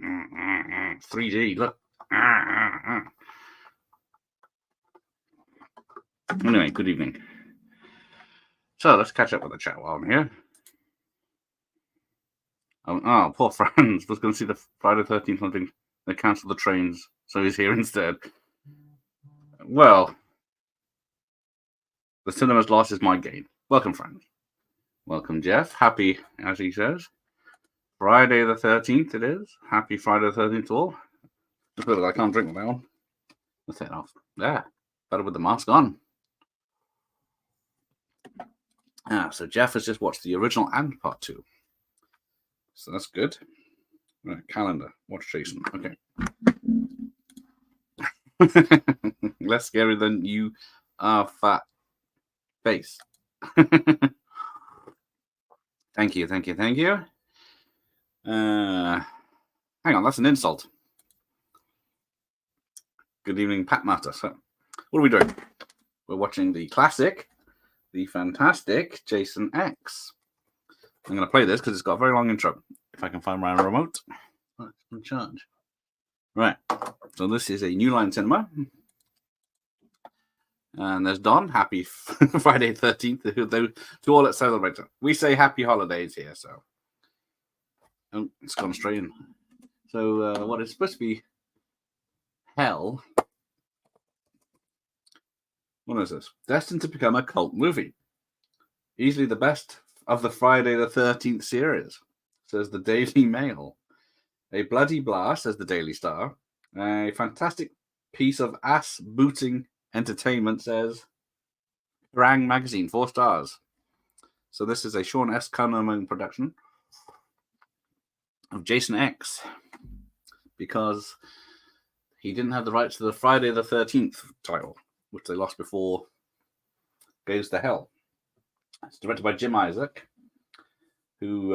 3D, look. Anyway, good evening. So let's catch up with the chat while I'm here. Oh, poor Franz was going to see the Friday 13th something. They cancelled the trains, so he's here instead. Well, the cinema's loss is my gain. Welcome, Franz. Welcome, Jeff. Happy, as he says, Friday the 13th it is. Happy Friday the 13th to all. Just realized I can't drink with that one. Let's take it off. There. Better with the mask on. So Jeff has just watched the original and part 2. So that's good. Right, calendar. Watch Jason. Okay. Less scary than you are fat face. Thank you. Hang on, that's an insult. Good evening, Pat Master. So, what are we doing? We're watching the classic, the fantastic Jason X. I'm going to play this because it's got a very long intro. If I can find my remote. Oh, it's on charge. Right. So this is a New Line Cinema. And there's Don. Happy Friday 13th to all that celebrate it. We say happy holidays here, so. Oh, it's gone straight in. So what is supposed to be hell? What is this? Destined to become a cult movie. Easily the best of the Friday the 13th series, says the Daily Mail. A bloody blast, says the Daily Star. A fantastic piece of ass-booting entertainment, says Kerrang! Magazine, 4 stars. So this is a Sean S. Cunningham production of Jason X, because he didn't have the rights to the Friday the 13th title, which they lost before Goes to Hell. It's directed by Jim Isaac, who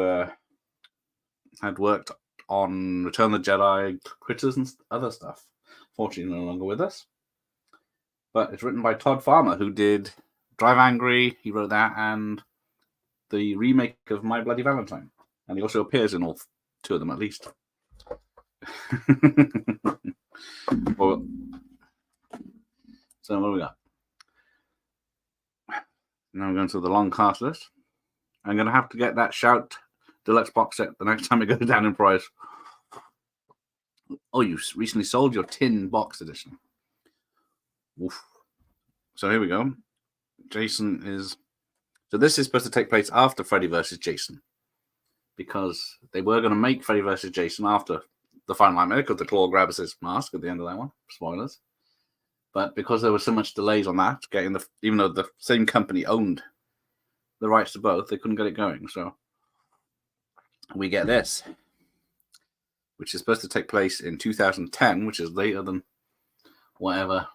had worked on Return of the Jedi, Critters, and other stuff. Fortunately, no longer with us. But it's written by Todd Farmer, who did Drive Angry, he wrote that, and the remake of My Bloody Valentine. And he also appears in all 2 of them, at least. Well, so what do we got? Now we're going to the long cast list. I'm going to have to get that Shout Deluxe box set the next time it goes down in price. Oh, you recently sold your tin box edition. Oof. So here we go. Jason is... So this is supposed to take place after Freddy vs. Jason, because they were going to make Freddy vs. Jason after the final nightmare, because the claw grabs his mask at the end of that one. Spoilers. But because there was so much delays on that, even though the same company owned the rights to both, they couldn't get it going. So we get this, which is supposed to take place in 2010, which is later than whatever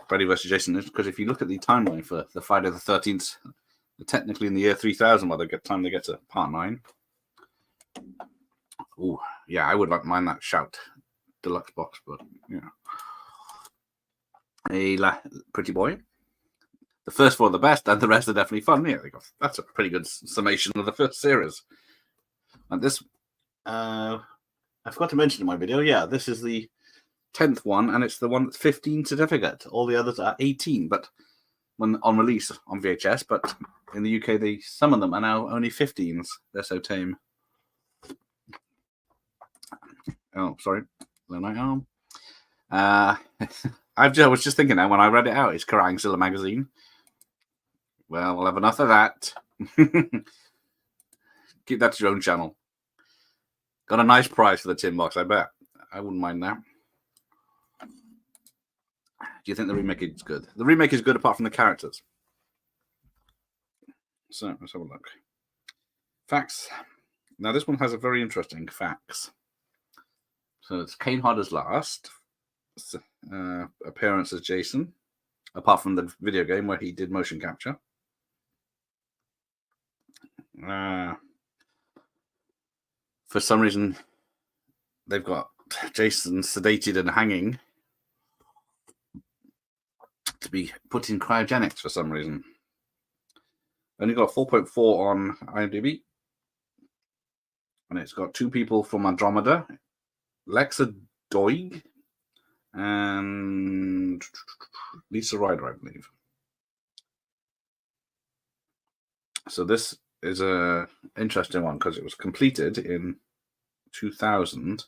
Freddy vs. Jason is. Because if you look at the timeline for the Friday the 13th, they're technically in the year 3000 by the time they get to part 9. Oh, yeah, I would like mind that Shout Deluxe box, but yeah. A pretty boy. The first 4 are the best, and the rest are definitely fun. Yeah, that's a pretty good summation of the first series. And this, I forgot to mention in my video, yeah, this is the 10th one, and it's the one that's 15 certificate. All the others are 18, but when on release on VHS, but in the UK, some of them are now only 15s. They're so tame. Oh, sorry. The night arm. I was just thinking that when I read it out, it's Kerrang! Still a magazine. Well, we'll have enough of that. Keep that to your own channel. Got a nice price for the tin box, I bet. I wouldn't mind that. Do you think the remake is good? The remake is good apart from the characters. So, let's have a look. Facts. Now, this one has a very interesting facts. So, it's Kane Hodder's last appearance as Jason, apart from the video game where he did motion capture. For some reason, they've got Jason sedated and hanging to be put in cryogenics for some reason. Only got 4.4 on IMDb. And it's got 2 people from Andromeda, Lexa Doig and Lisa Ryder, I believe. So this is a interesting one because it was completed in 2000.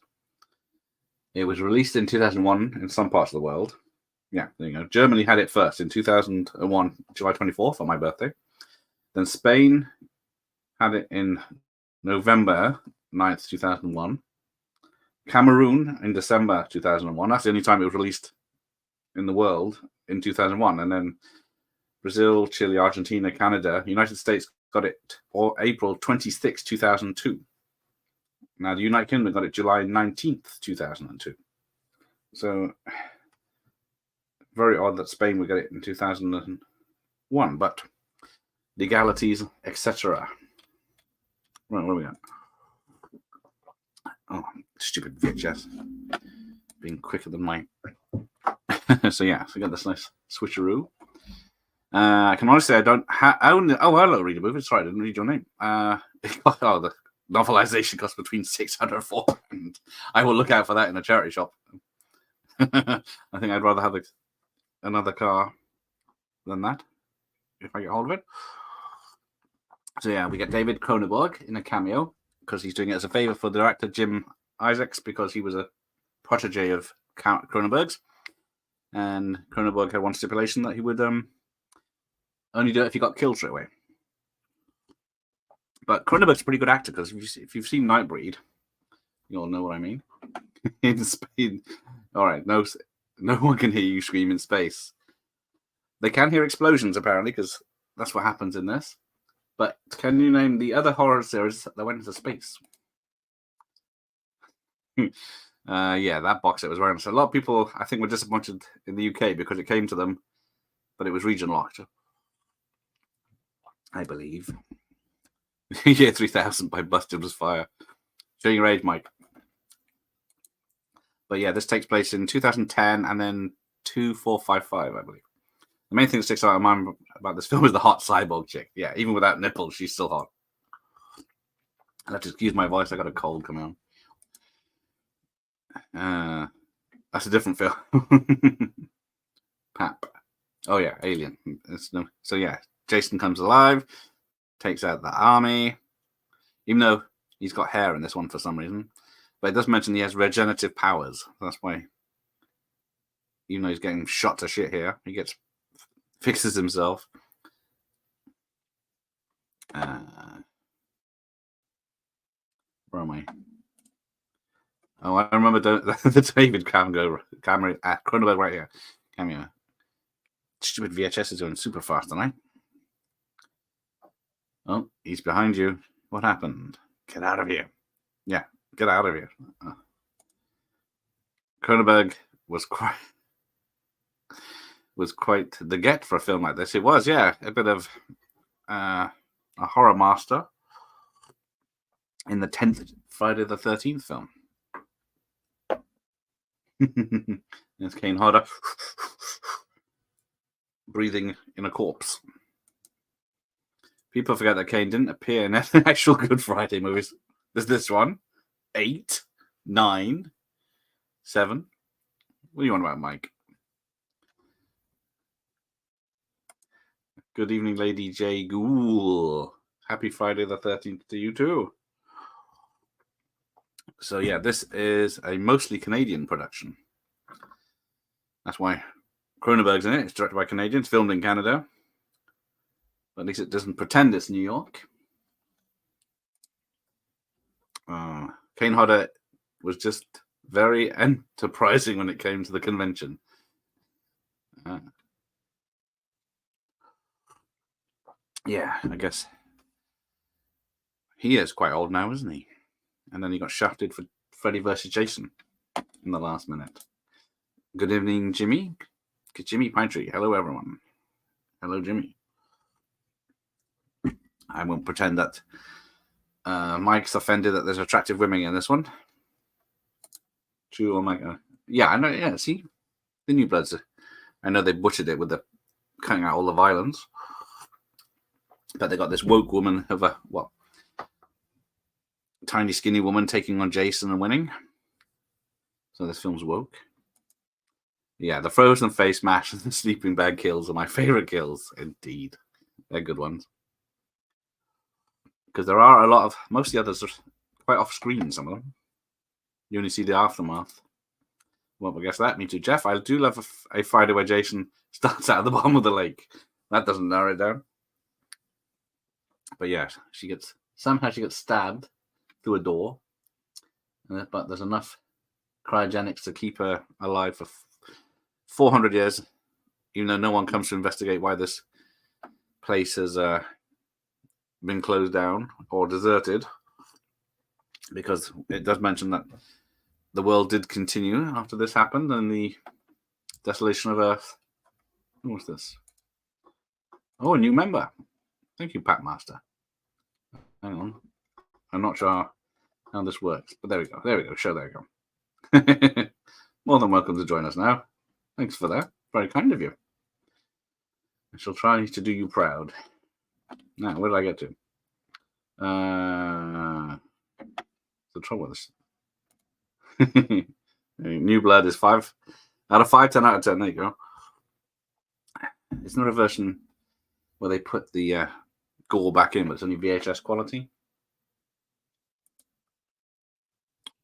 It was released in 2001 in some parts of the world. Yeah, there you go. Germany had it first in 2001, July 24th, on my birthday. Then Spain had it in November 9th, 2001. Cameroon in December 2001. That's the only time it was released in the world in 2001. And then Brazil, Chile, Argentina, Canada, United States got it April 26, 2002. Now, the United Kingdom got it July 19th, 2002. So, very odd that Spain would get it in 2001, but legalities, etc. Right, what do we got? Oh, stupid VHS. Being quicker than mine. So, yeah, so we got this nice switcheroo. I can honestly say I don't own. Oh, hello, Reader Movie. Sorry, I didn't read your name. The novelization costs between $600 and $400. I will look out for that in a charity shop. I think I'd rather have another car than that if I get hold of it. So yeah, we get David Cronenberg in a cameo because he's doing it as a favor for the director Jim Isaacs because he was a protege of Cronenberg's, and Cronenberg had one stipulation that he would only do it if he got killed straight away. But Cronenberg's a pretty good actor because if you've seen Nightbreed, you'll know what I mean. In Spain, all right, no one can hear you scream in space. They can hear explosions apparently because that's what happens in this. But can you name the other horror series that went into space? Yeah, that box set was very nice. A lot of people, I think, were disappointed in the UK because it came to them, but it was region locked, I believe. Year 3000 by Busted Was Fire. Showing your age, Mike. But yeah, this takes place in 2010 and then 2455, I believe. The main thing that sticks out in my mind about this film is the hot cyborg chick. Yeah, even without nipples, she's still hot. I'll have to excuse my voice. I got a cold coming on. That's a different film. Pap. Oh yeah, Alien. So yeah, Jason comes alive, takes out the army, even though he's got hair in this one for some reason. But it does mention he has regenerative powers. That's why, even though he's getting shot to shit here, he fixes himself. Where am I? Oh, I remember the David camera at Cronenberg right here. Cameo. Stupid VHS is going super fast tonight. Oh, he's behind you. What happened? Get out of here. Yeah, get out of here. Cronenberg was quite the get for a film like this. It was, yeah, a bit of a horror master in the 10th Friday the 13th film. There's Kane Hodder breathing in a corpse. People forget that Kane didn't appear in any actual Good Friday movies. There's this one, 8, 9, 7. What do you want about Mike? Good evening, Lady J. Ghoul. Happy Friday the 13th to you too. So yeah, this is a mostly Canadian production. That's why Cronenberg's in it. It's directed by Canadians, filmed in Canada. But at least it doesn't pretend it's New York. Kane Hodder was just very enterprising when it came to the convention. Yeah, I guess he is quite old now, isn't he? And then he got shafted for Freddy versus Jason in the last minute. Good evening, Jimmy. Jimmy Pinetree. Hello, everyone. Hello, Jimmy. I won't pretend that Mike's offended that there's attractive women in this one. True, oh my God. Yeah, I know. Yeah, see? The New Bloods. I know they butchered it with the cutting out all the violence. But they got this woke woman of a, tiny skinny woman taking on Jason and winning. So this film's woke. Yeah, the frozen face mash and the sleeping bag kills are my favorite kills, indeed. They're good ones. Because there are a lot of, most of the others are quite off screen, some of them. You only see the aftermath. Well, I guess that. Me too. Jeff, I do love a Friday where Jason starts out at the bottom of the lake. That doesn't narrow it down. But yeah, somehow she gets stabbed through a door. But there's enough cryogenics to keep her alive for 400 years, even though no one comes to investigate why this place has been closed down or deserted, because it does mention that the world did continue after this happened and the desolation of Earth. What's this? Oh, a new member. Thank you, Pat Master. Hang on. I'm not sure how this works, but there we go. There we go. There we go. More than welcome to join us now. Thanks for that. Very kind of you. I shall try to do you proud. Now, where did I get to? The trouble with this. New Blood is 5 out of 5, 10 out of 10. There you go. It's not a version where they put the gore back in, but it's only VHS quality.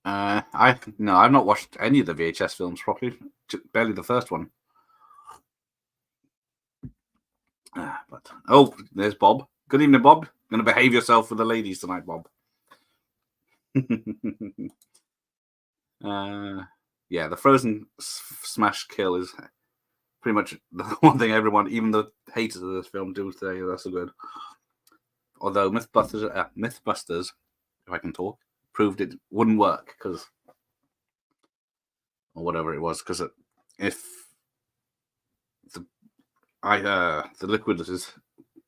I've not watched any of the VHS films properly. Barely the first one. There's Bob. Good evening, Bob. Going to behave yourself with the ladies tonight, Bob. Yeah, the frozen smash kill is pretty much the one thing everyone, even the haters of this film, do say that's so good. Although Mythbusters, if I can talk, proved it wouldn't work or whatever it was, because if the liquid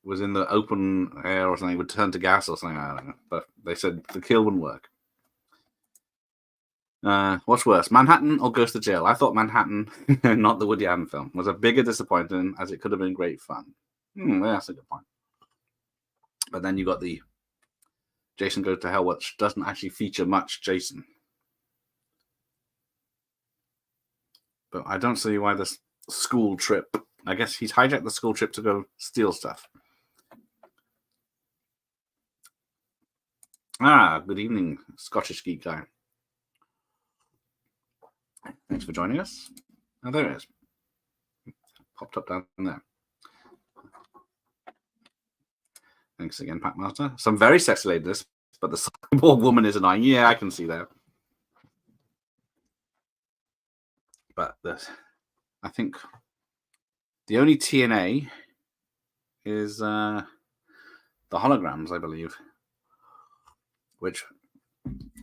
was in the open air or something, it would turn to gas or something. I don't know, but they said the kill wouldn't work. What's worse, Manhattan or Goes to Jail? I thought Manhattan, not the Woody Allen film, was a bigger disappointment, as it could have been great fun. That's a good point. But then you got the Jason Goes to Hell, which doesn't actually feature much Jason. But I don't see why this school trip. I guess he's hijacked the school trip to go steal stuff. Good evening, Scottish Geek Guy. Thanks for joining us. Oh, there it is. Popped up down there. Thanks again, Pat Master. Some very sexy ladies, but the cyborg woman is annoying. Yeah, I can see that. But I think the only TNA is the holograms, I believe. Which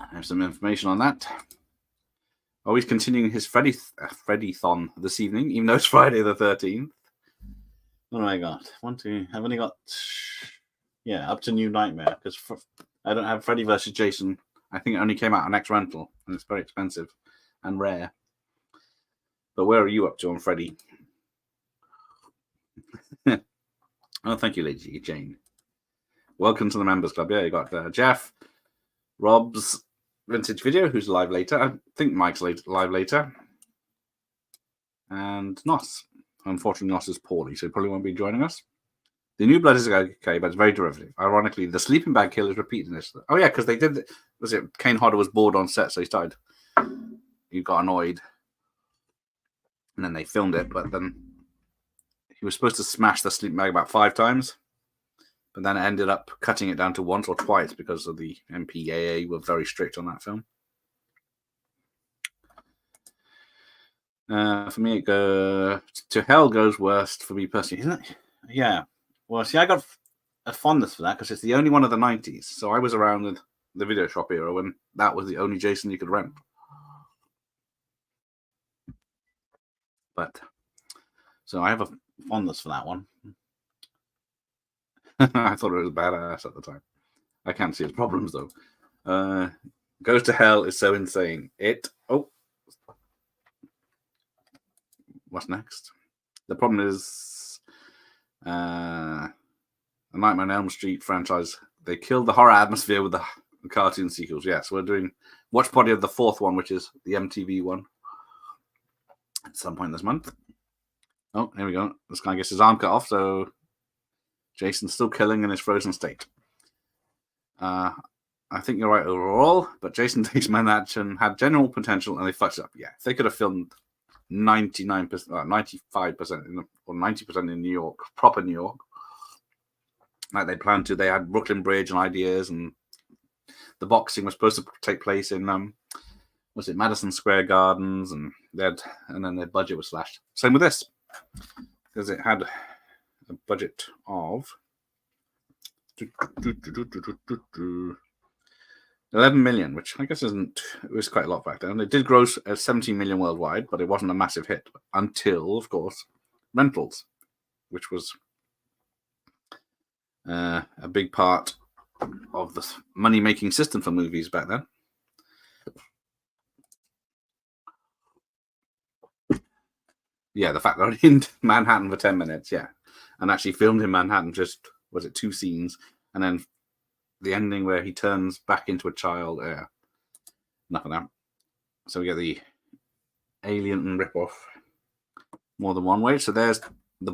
I have some information on that. Oh, he's continuing his Freddy-thon this evening, even though it's Friday the 13th. What do I got? I've only got, up to New Nightmare, because I don't have Freddy versus Jason. I think it only came out on X Rental, and it's very expensive and rare. But where are you up to on Freddy? Oh, thank you, Lady Jane. Welcome to the Members Club. Yeah, you got Jeff, Rob's Vintage Video, who's live later. I think Mike's live later. And Nos. Unfortunately, Nos is poorly, so he probably won't be joining us. The New Blood is okay, but it's very derivative. Ironically, the sleeping bag kill is repeating this. Oh, yeah, because they did. Was it Kane Hodder was bored on set, so he got annoyed. And then they filmed it, but then he was supposed to smash the sleeping bag about 5 times. But then it ended up cutting it down to once or twice because of the MPAA were very strict on that film. For me, To Hell goes worst for me personally, isn't it? Yeah. Well, see, I got a fondness for that because it's the only one of the 90s. So I was around with the video shop era when that was the only Jason you could rent. But so I have a fondness for that one. I thought it was badass at the time. I can't see its problems though. Goes to Hell is so insane. What's next? The problem is the Nightmare on Elm Street franchise. They killed the horror atmosphere with the cartoon sequels. Yes, we're doing watch party of the fourth one, which is the MTV one, at some point this month. Oh, here we go. This guy gets his arm cut off, so Jason's still killing in his frozen state. I think you're right overall, but Jason Takes Manhattan had general potential and they fucked it up. Yeah, if they could have filmed 99%, 95%, or 90% in New York, proper New York, like they planned to. They had Brooklyn Bridge and ideas, and the boxing was supposed to take place in was it Madison Square Gardens, and then their budget was slashed. Same with this, because it had a budget of 11 million, which I guess it was quite a lot back then. It did gross 17 million worldwide, but it wasn't a massive hit until, of course, rentals, which was a big part of the money-making system for movies back then. Yeah, the fact that I in Manhattan for 10 minutes, yeah, and actually filmed in Manhattan, just, was it 2 scenes, and then the ending where he turns back into a child. Yeah, enough of that. So we get the Alien ripoff more than one way. So there's the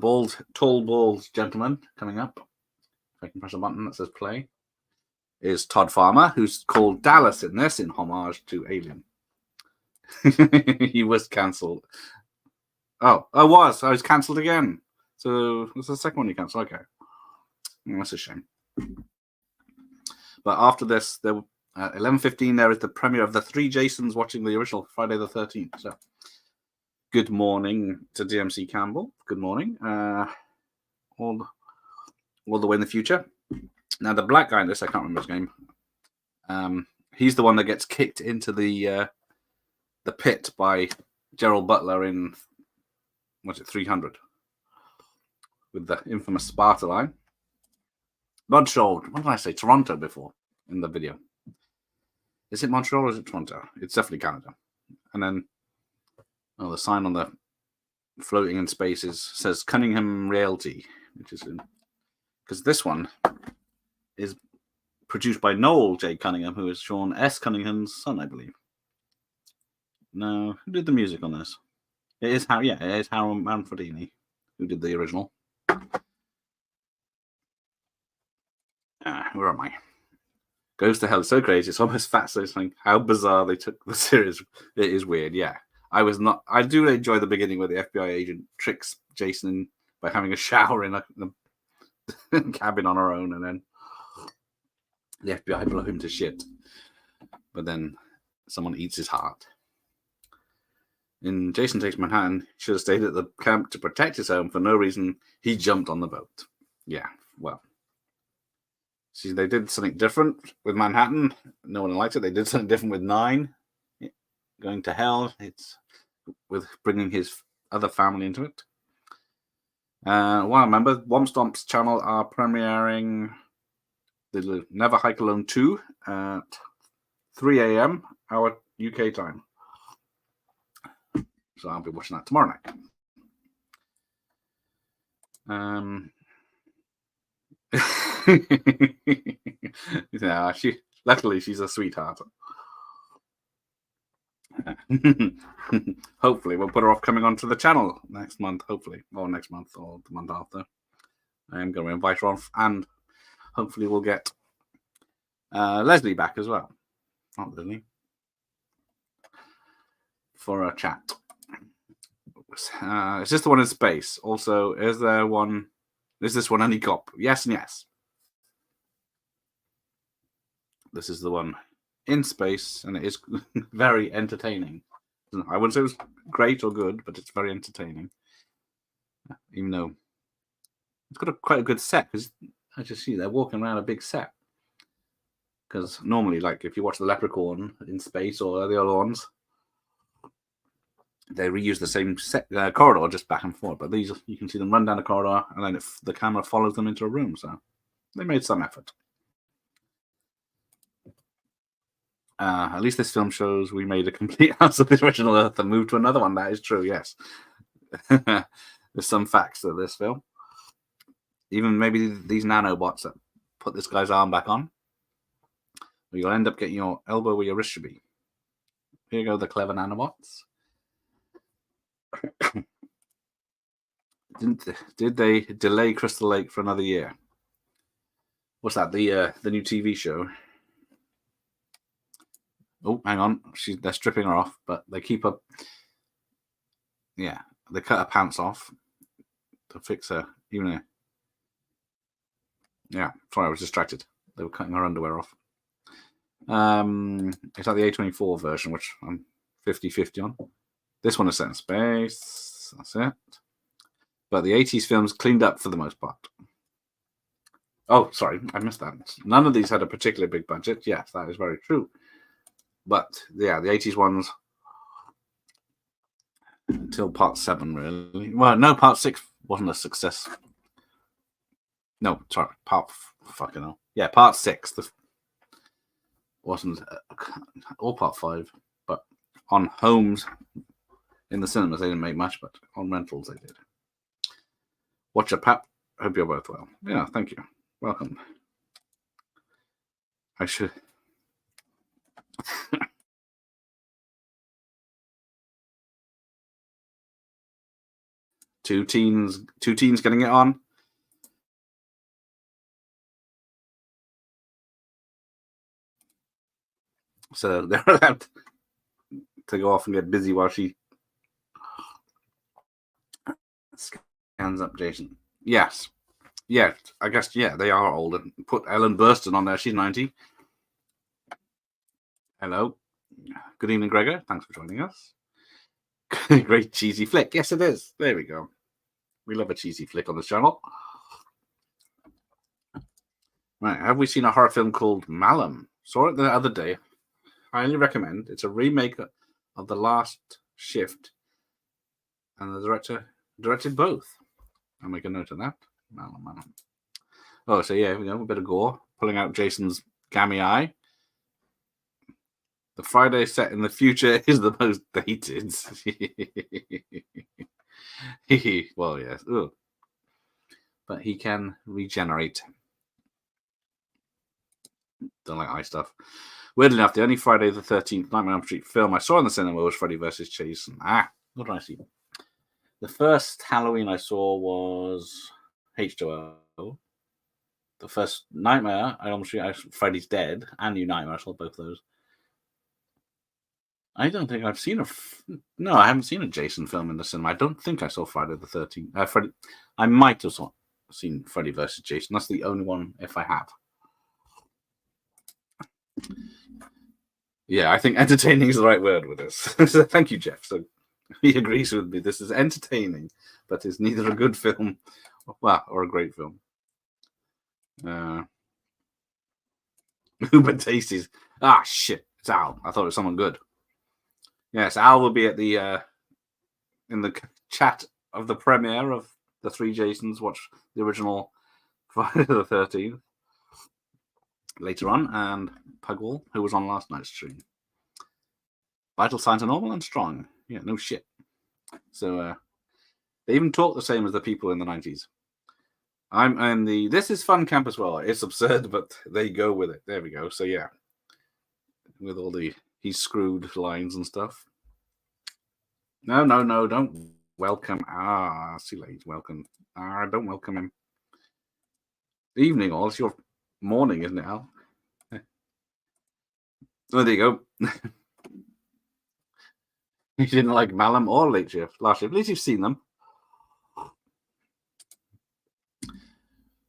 tall, bald gentleman coming up. If I can press a button that says play. Is Todd Farmer, who's called Dallas in this, in homage to Alien. He was cancelled. Oh, I was cancelled again. So that's the second one you cancelled. Okay, that's a shame. But after this, there at 11:15 there is the premiere of the 3 Jasons watching the original Friday the 13th. So, good morning to DMC Campbell. Good morning. All the way in the future. Now the black guy in this, I can't remember his name. He's the one that gets kicked into the pit by Gerald Butler in, what's it, 300, with the infamous Sparta line. Montreal. What did I say? Toronto before in the video. Is it Montreal or is it Toronto? It's definitely Canada. And then, the sign on the floating in space says Cunningham Realty, which is because this one is produced by Noel J. Cunningham, who is Sean S. Cunningham's son, I believe. No, who did the music on this? It is Harold Manfredini who did the original. Where am I? Goes to Hell. It's so crazy. It's almost fascinating how bizarre they took the series. It is weird. Yeah, I do enjoy the beginning where the FBI agent tricks Jason by having a shower in a cabin on her own, and then the FBI blow him to shit. But then someone eats his heart. In Jason Takes Manhattan, he should have stayed at the camp to protect his home. For no reason, he jumped on the boat. Yeah, well. See, they did something different with Manhattan. No one liked it. They did something different with 9. Going to Hell. It's with bringing his other family into it. Well, remember, Womp Stomp's channel are premiering the Never Hike Alone 2 at 3 a.m. our UK time. So I'll be watching that tomorrow night. Yeah, luckily she's a sweetheart. Hopefully we'll put her off coming onto the channel next month, hopefully, or next month, or the month after. I am going to invite her on, and hopefully we'll get Leslie back as well. Not Leslie. For a chat. Is this the one in space? Also, is this one any cop? Yes and yes. This is the one in space, and it is very entertaining. I wouldn't say it was great or good, but it's very entertaining. Even though it's got quite a good set, because I just see they're walking around a big set. Because normally, like if you watch the Leprechaun in space or the other ones, they reuse the same set corridor just back and forth. But these, you can see them run down the corridor, and then the camera follows them into a room. So they made some effort. At least this film shows we made a complete house of the original Earth and moved to another one. That is true, yes. There's some facts to this film. Even maybe these nanobots that put this guy's arm back on, or you'll end up getting your elbow where your wrist should be. Here you go, the clever nanobots. Did they delay Crystal Lake for another year? What's that? The new TV show. Oh, hang on. They're stripping her off, but they keep her. Yeah, they cut her pants off to fix her. Yeah, sorry, I was distracted. They were cutting her underwear off. It's like the A24 version, which I'm 50-50 on. This one is set in space. That's it. But the 80s films cleaned up for the most part. Oh, sorry, I missed that. None of these had a particularly big budget. Yes, that is very true. But yeah, the 80s ones until part 7, really. Well, no, part 6 wasn't a success. No, sorry, part 6 wasn't, or part 5, but on homes in the cinemas they didn't make much, but on rentals they did. Watch a Pap. Hope you're both well. Yeah, thank you. Welcome. I should. Two teens getting it on. So they're allowed to go off and get busy while she scans up Jason. Yes. Yeah, I guess, yeah, they are older. Put Ellen Burstyn on there. She's 90. Hello. Good evening, Gregor. Thanks for joining us. Great cheesy flick. Yes, it is. There we go. We love a cheesy flick on this channel. Right. Have we seen a horror film called Malum? Saw it the other day. Highly recommend. It's a remake of The Last Shift. And the director directed both. I'll make a note of that. Malum. Oh, so yeah, a bit of gore. Pulling out Jason's gammy eye. The Friday set in the future is the most dated. Well, yes. Ugh. But he can regenerate. Don't like eye stuff. Weirdly enough, the only Friday the 13th Nightmare on Elm Street film I saw in the cinema was Freddy vs. Jason. What did I see? The first Halloween I saw was H2O. The first Nightmare on Elm Street, Freddy's Dead, and New Nightmare. I saw both those. I don't think I've seen No, I haven't seen a Jason film in the cinema. I don't think I saw Friday the 13th. Freddy. I might have seen Freddy vs. Jason. That's the only one if I have. Yeah, I think entertaining is the right word with this. So thank you, Jeff. So he agrees with me. This is entertaining, but it's neither a good film or a great film. Uber Tasties. Shit. It's Al. I thought it was someone good. Yes, Al will be at the in the chat of the premiere of the 3 Jasons. Watch the original Friday the 13th later on, and Pugwall, who was on last night's stream. Vital signs are normal and strong. Yeah, no shit. So they even talk the same as the people in the 90s. I'm in the This Is Fun camp as well. It's absurd, but they go with it. There we go. So yeah, with all the he's screwed lines and stuff. No, don't welcome. It's too late. Welcome. Don't welcome him. Evening, all. It's your morning, isn't it, Al? Oh, there you go. You didn't like Malum or Last Shift. At least you've seen them.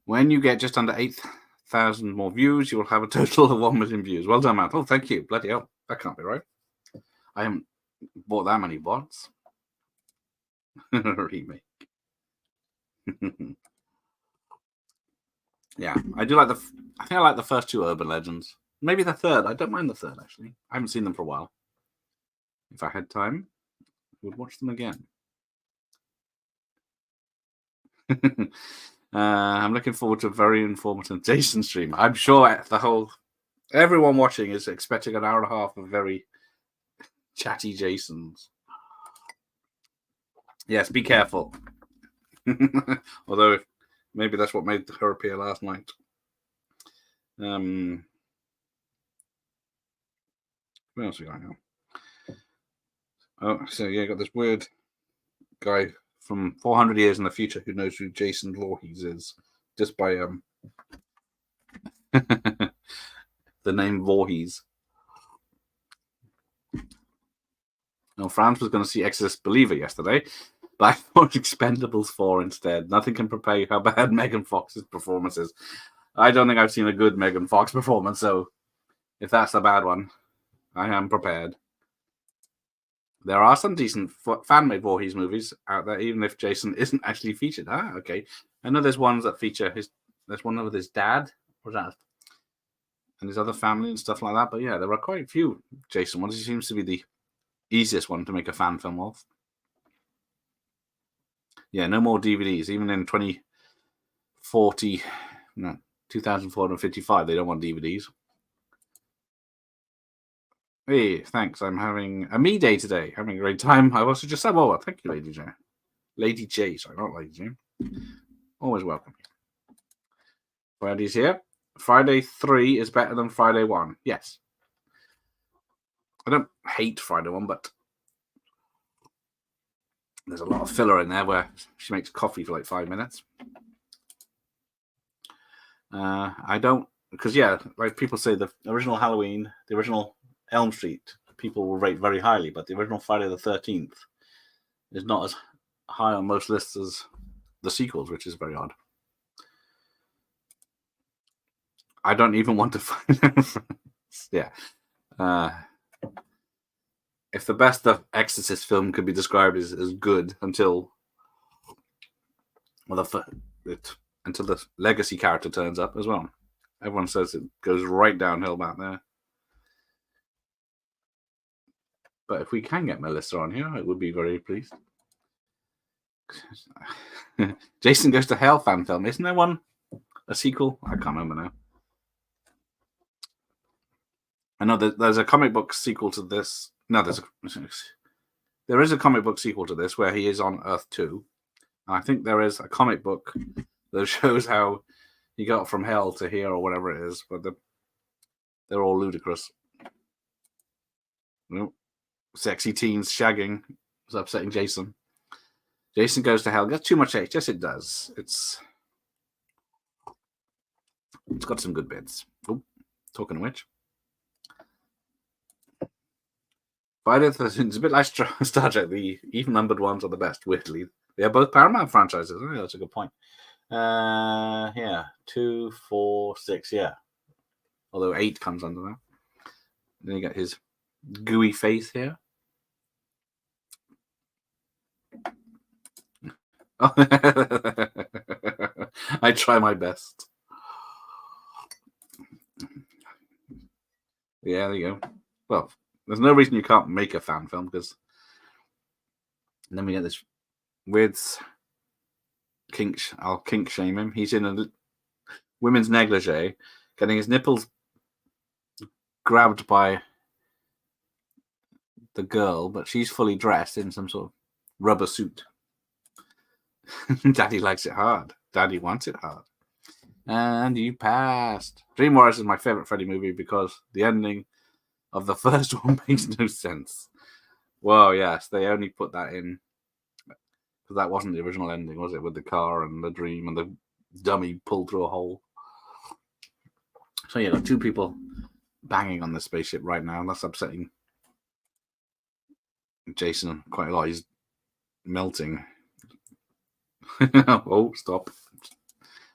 When you get just under 8,000 more views, you will have a total of 1 million views. Well done, Matt. Oh, thank you. Bloody hell. That can't be right. I haven't bought that many bots. Remake. Yeah, I do like I think I like the first 2 Urban Legends. Maybe the third. I don't mind the third, actually. I haven't seen them for a while. If I had time, I would watch them again. I'm looking forward to a very informative Jason stream. I'm sure everyone watching is expecting an hour and a half of very chatty Jasons. Yes, be careful. Although maybe that's what made her appear last night. What else we got now? Oh, so yeah, got this weird guy from 400 years in the future who knows who Jason Voorhees is just by the name Voorhees. Now, France was going to see Exorcist Believer yesterday, but I thought Expendables 4 instead. Nothing can prepare you how bad Megan Fox's performance is. I don't think I've seen a good Megan Fox performance, so if that's a bad one, I am prepared. There are some decent fan-made Voorhees movies out there, even if Jason isn't actually featured. Ah, okay. I know there's ones that feature there's one with his dad, or that, and his other family and stuff like that. But yeah, there are quite a few Jason ones. He seems to be the easiest one to make a fan film of. Yeah, no more DVDs. Even in 2455, they don't want DVDs. Hey, thanks. I'm having a me day today. Having a great time. I've also just said, well, thank you, Lady J. Lady J, sorry, not Lady J. Always welcome. Friday's here. Friday 3 is better than Friday 1. Yes. I don't hate Friday 1, but there's a lot of filler in there where she makes coffee for like 5 minutes. I don't, because yeah, like people say the original Halloween, the original Elm Street, people will rate very highly, but the original Friday the 13th is not as high on most lists as the sequels, which is very odd. I don't even want to find out. Yeah. If the best of Exorcist film could be described as good until until the legacy character turns up as well. Everyone says it goes right downhill back there. But if we can get Melissa on here, I would be very pleased. Jason Goes to Hell fan film. Isn't there one? A sequel? I can't remember now. I know there's a comic book sequel to this. No, there is a comic book sequel to this where he is on Earth 2. And I think there is a comic book that shows how he got from hell to here or whatever it is. But they're all ludicrous. Sexy teens shagging was upsetting Jason. Jason Goes to Hell gets too much hate. Yes, it does. It's got some good bits. Oh, talking of which, Friday the 13th is a bit like Star Trek. The even-numbered ones are the best. Weirdly, they are both Paramount franchises. Oh, that's a good point. Yeah, 2, 4, 6. Yeah, although 8 comes under that. Then you got his gooey face here. I try my best. Yeah, there you go. Well, there's no reason you can't make a fan film, because then we get this weird kink. I'll kink shame him. He's in a women's negligee, getting his nipples grabbed by the girl, but she's fully dressed in some sort of rubber suit. Daddy likes it hard. Daddy wants it hard. And you passed. Dream Warriors is my favorite Freddy movie because the ending of the first one makes no sense. Well, yes, they only put that in because that wasn't the original ending, was it? With the car and the dream and the dummy pulled through a hole. So yeah, got 2 people banging on the spaceship right now. That's upsetting Jason quite a lot. He's melting. Oh, stop.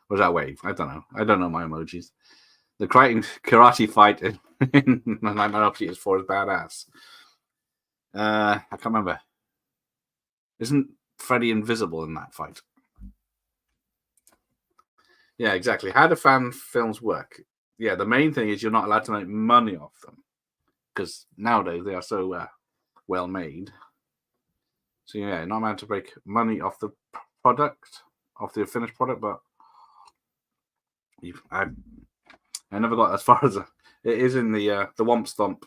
Was that wave? I don't know. I don't know my emojis. The karate fight in Nightmare on Elm Street is 4 is badass. I can't remember. Isn't Freddy invisible in that fight? Yeah, exactly. How do fan films work? Yeah, the main thing is you're not allowed to make money off them because nowadays they are so well made. So yeah, you're not allowed to make money off the product, off the finished product. But I never got as far as it is in the Womp Stomp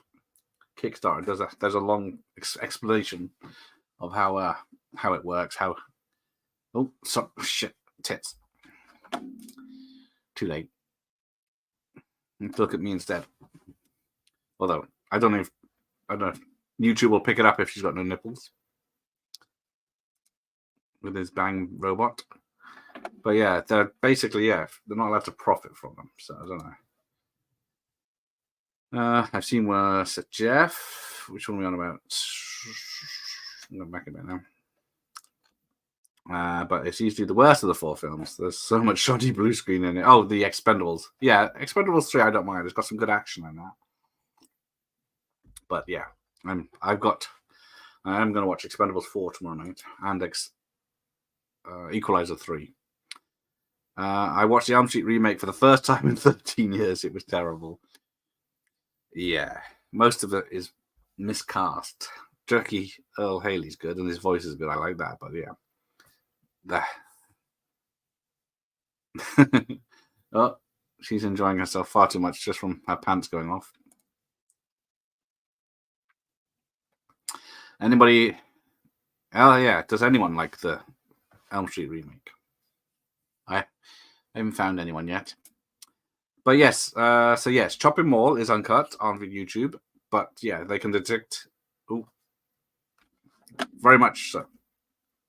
Kickstarter. There's a long explanation of how it works. Shit, tits. Too late. Look at me instead. Although I don't know if I don't know. YouTube will pick it up if she's got no nipples with his bang robot. But yeah, they're basically, they're not allowed to profit from them. So I don't know. I've seen worse at Jeff. Which one are we on about? I'm going back a bit now. But it's usually the worst of the 4 films. There's so much shoddy blue screen in it. Oh, the Expendables. Yeah, Expendables 3, I don't mind. It's got some good action in that. But yeah, I am going to watch Expendables 4 tomorrow night and Equalizer 3. I watched the Elm Street remake for the first time in 13 years. It was terrible. Yeah, most of it is miscast. Jackie Earl Haley's good and his voice is good. I like that, but yeah. Oh, she's enjoying herself far too much just from her pants going off. Anybody? Oh yeah, does anyone like the Elm Street remake? I haven't found anyone yet. But yes, so yes, Chopping Mall is uncut on YouTube, but yeah, they can detect. Ooh, very much so.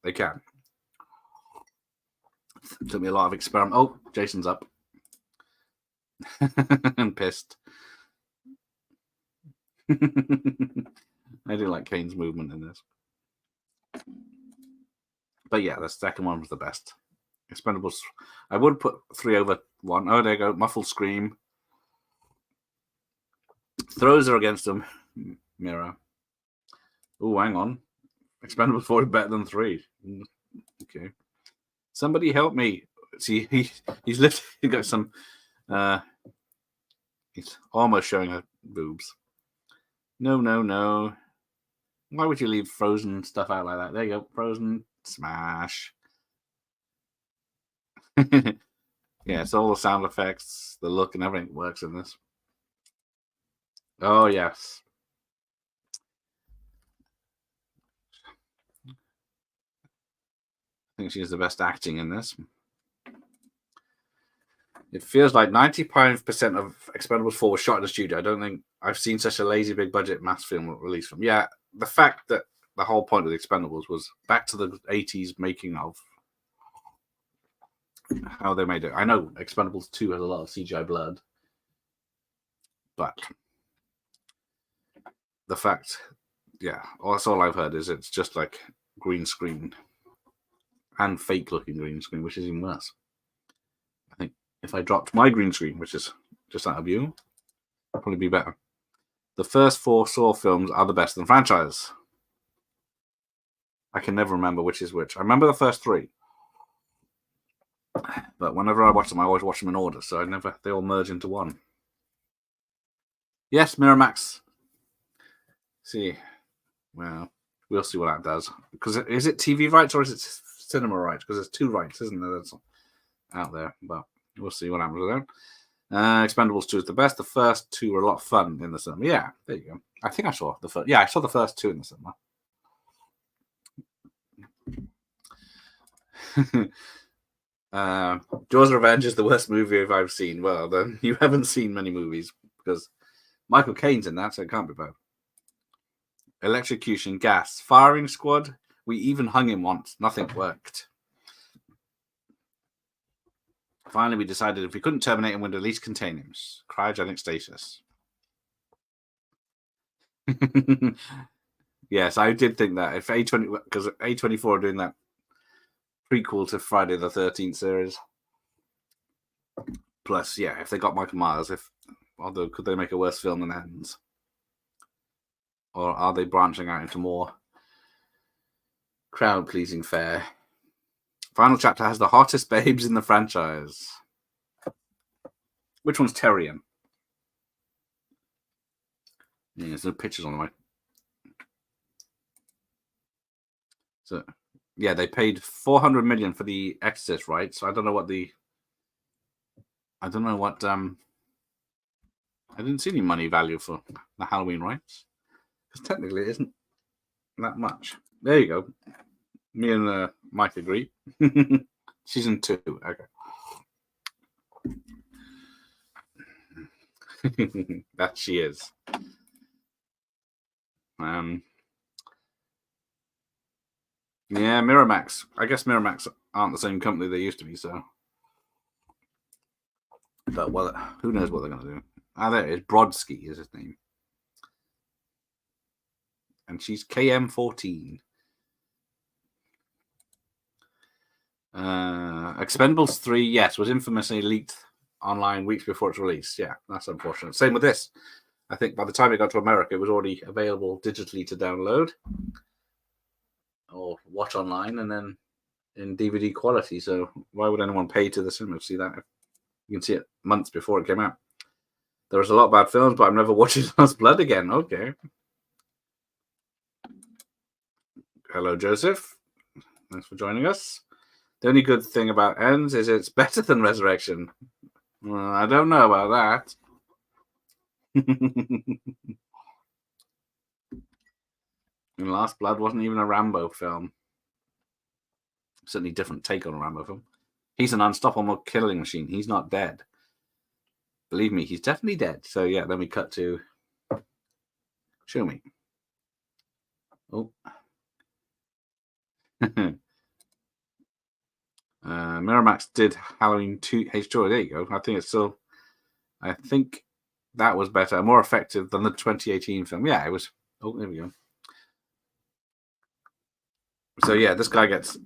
They can. It took me a lot of experiment. Oh, Jason's up. I'm pissed. I do like Kane's movement in this. But yeah, the second one was the best. Expendables. I would put 3 over 1. Oh, there you go. Muffled scream. Throws her against him. Mirror. Oh, hang on. Expendables 4 is better than 3. Okay. Somebody help me. See, he's lifted. He got some. He's almost showing her boobs. No, no, no. Why would you leave Frozen stuff out like that? There you go. Frozen. Smash. Yeah, it's all the sound effects, the look, and everything works in this. Oh, yes. I think she's the best acting in this. It feels like 95% of Expendables 4 was shot in the studio. I don't think I've seen such a lazy big budget mass film release from. Yeah, the fact that the whole point of the Expendables was back to the 80s making of how they made it. I know Expendables 2 has a lot of CGI blood, but the fact, that's all I've heard is it's just like green screen and fake looking green screen, which is even worse. I think if I dropped my green screen, which is just out of view, it'd probably be better. The first 4 Saw films are the best in the franchise. I can never remember which is which. I remember the first 3. But whenever I watch them, I always watch them in order, so they all merge into one. Yes, Miramax. See, well, we'll see what that does. Because is it TV rights or is it cinema rights? Because there's 2 rights, isn't there? That's out there, but we'll see what happens with that. Expendables 2 is the best. The first 2 were a lot of fun in the cinema. Yeah, there you go. I think I saw the first. Yeah, I saw the first 2 in the cinema. Jaws Revenge is the worst movie I've seen. Well, then you haven't seen many movies because Michael Caine's in that, so it can't be bad. Electrocution, gas, firing squad. We even hung him once. Nothing worked. Finally, we decided if we couldn't terminate him, we'd at least contain him. Cryogenic stasis. Yes, I did think that if because A24 are doing that prequel to Friday the 13th series. Plus, yeah, if they got Michael Myers, although could they make a worse film than Ends? Or are they branching out into more crowd-pleasing fare? Final chapter has the hottest babes in the franchise. Which one's Tyrion? Yeah, there's no pictures on the way. So, yeah, they paid $400 million for the Exorcist rights. So I don't know what. I didn't see any money value for the Halloween rights because technically it isn't that much. There you go. Me and Mike agree. Season 2. Okay. That she is. Yeah, Miramax. I guess Miramax aren't the same company they used to be, so. But well, who knows what they're going to do? Ah, there it is. Brodsky is his name. And she's KM14. Expendables 3, yes, was infamously leaked online weeks before its release. Yeah, that's unfortunate. Same with this. I think by the time it got to America, it was already available digitally to download or watch online and then in DVD quality. So why would anyone pay to the cinema to see that? You can see it months before it came out. There was a lot of bad films, but I'm never watching Last Blood again. Okay. Hello, Joseph. Thanks for joining us. The only good thing about Ends is it's better than Resurrection. Well, I don't know about that. And Last Blood wasn't even a Rambo film. Certainly different take on a Rambo film. He's an unstoppable killing machine. He's not dead. Believe me, he's definitely dead. So yeah, then we cut to show me. Oh. Miramax did Halloween 2 H2. There you go. I think that was better, more effective than the 2018 film. Yeah, it was. Oh, there we go. So yeah, this guy gets,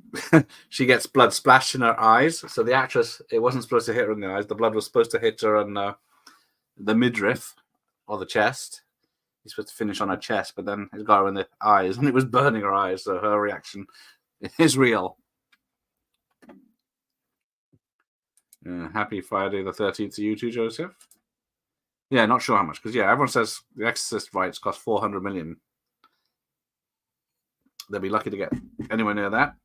she gets blood splashed in her eyes. So the actress, it wasn't supposed to hit her in the eyes. The blood was supposed to hit her on the midriff or the chest. He's supposed to finish on her chest, but then it got her in the eyes, and it was burning her eyes. So her reaction is real. Happy Friday the 13th to you too, Joseph. Yeah, not sure how much, because yeah, everyone says the Exorcist rights cost 400 million. They'll be lucky to get anywhere near that.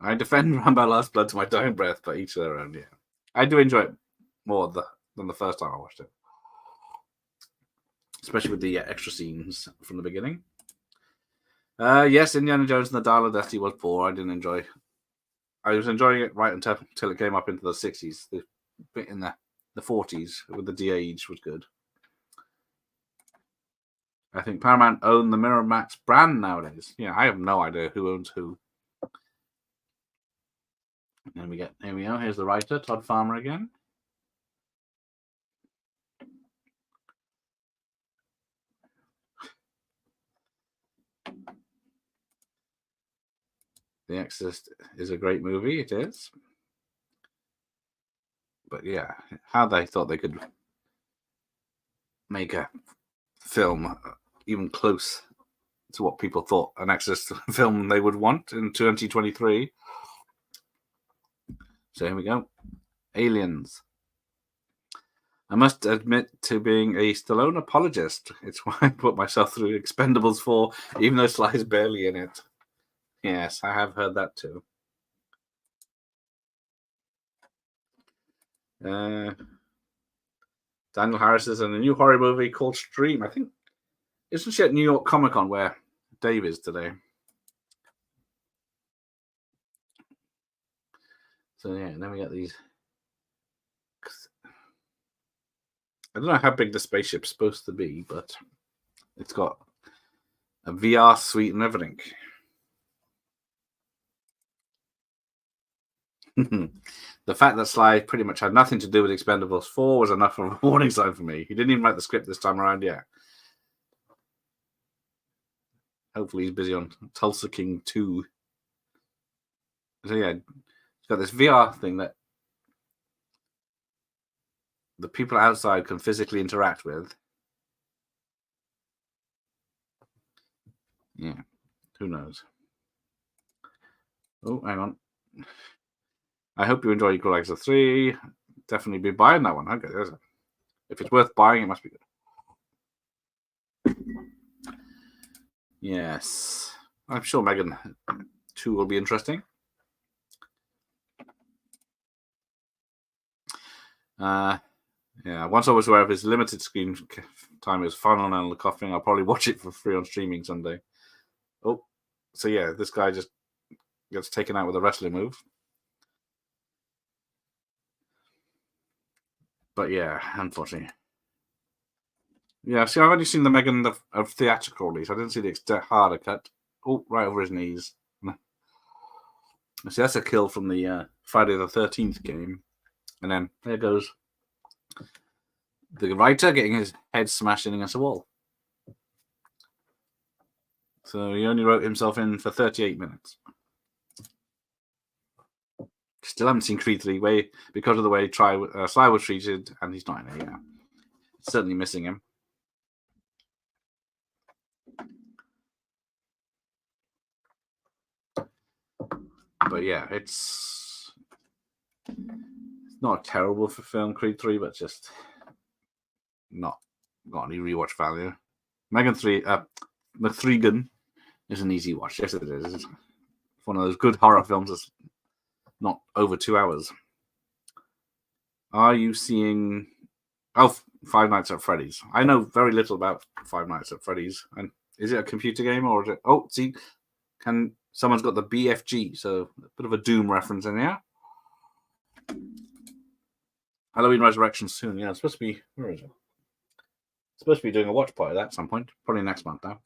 I defend Rambo Last Blood to my dying breath, but each their own. Yeah, I do enjoy it more than the first time I watched it, especially with the extra scenes from the beginning. Yes, Indiana Jones and the Dial of Destiny was poor. I didn't enjoy. I was enjoying it right until it came up into the 60s. The bit in the 40s with the de-age was good. I think Paramount own the Miramax brand nowadays. Yeah, I have no idea who owns who. And here we go. Here's the writer, Todd Farmer again. The Exorcist is a great movie. It is. But yeah, how they thought they could make a film even close to what people thought an Exorcist film they would want in 2023. So here we go. Aliens. I must admit to being a Stallone apologist. It's why I put myself through Expendables 4, even though Sly is barely in it. Yes, I have heard that too. Daniel Harris is in a new horror movie called Stream. I think, isn't she at New York Comic Con where Dave is today? So yeah, and then we got these. I don't know how big the spaceship's supposed to be, but it's got a VR suite and everything. The fact that Sly pretty much had nothing to do with Expendables 4 was enough of a warning sign for me. He didn't even write the script this time around yet. Hopefully he's busy on Tulsa King 2. So yeah, it's got this VR thing that the people outside can physically interact with. Yeah, who knows? Oh, hang on. I hope you enjoy Equalizer 3. Definitely be buying that one. Okay, there's it. If it's worth buying, it must be good. Yes. I'm sure Megan 2 will be interesting. Yeah, once I was aware of his limited screen time, it was final and the coughing. I'll probably watch it for free on streaming Sunday. Oh, so yeah, this guy just gets taken out with a wrestling move. But yeah, unfortunately. Yeah, see, I've only seen the Megan of theatrical release. I didn't see the harder cut. Oh, right over his knees. See, that's a kill from the Friday the 13th game. And then there goes the writer getting his head smashed in against a wall. So he only wrote himself in for 38 minutes. Still haven't seen Creed 3 because of the way Sly was treated, and he's not in it. Yeah, certainly missing him. But yeah, it's not a terrible for film Creed 3, but just not got any rewatch value. Megan 3, McThreegan is an easy watch. Yes, it is. It's one of those good horror films that's not over 2 hours. Are you seeing Five Nights at Freddy's? I know very little about Five Nights at Freddy's. And is it a computer game or is it? Oh, see, someone's got the BFG, so a bit of a Doom reference in there. Halloween Resurrection soon. Yeah, it's supposed to be. Where is it? It's supposed to be doing a watch party at some point, probably next month now.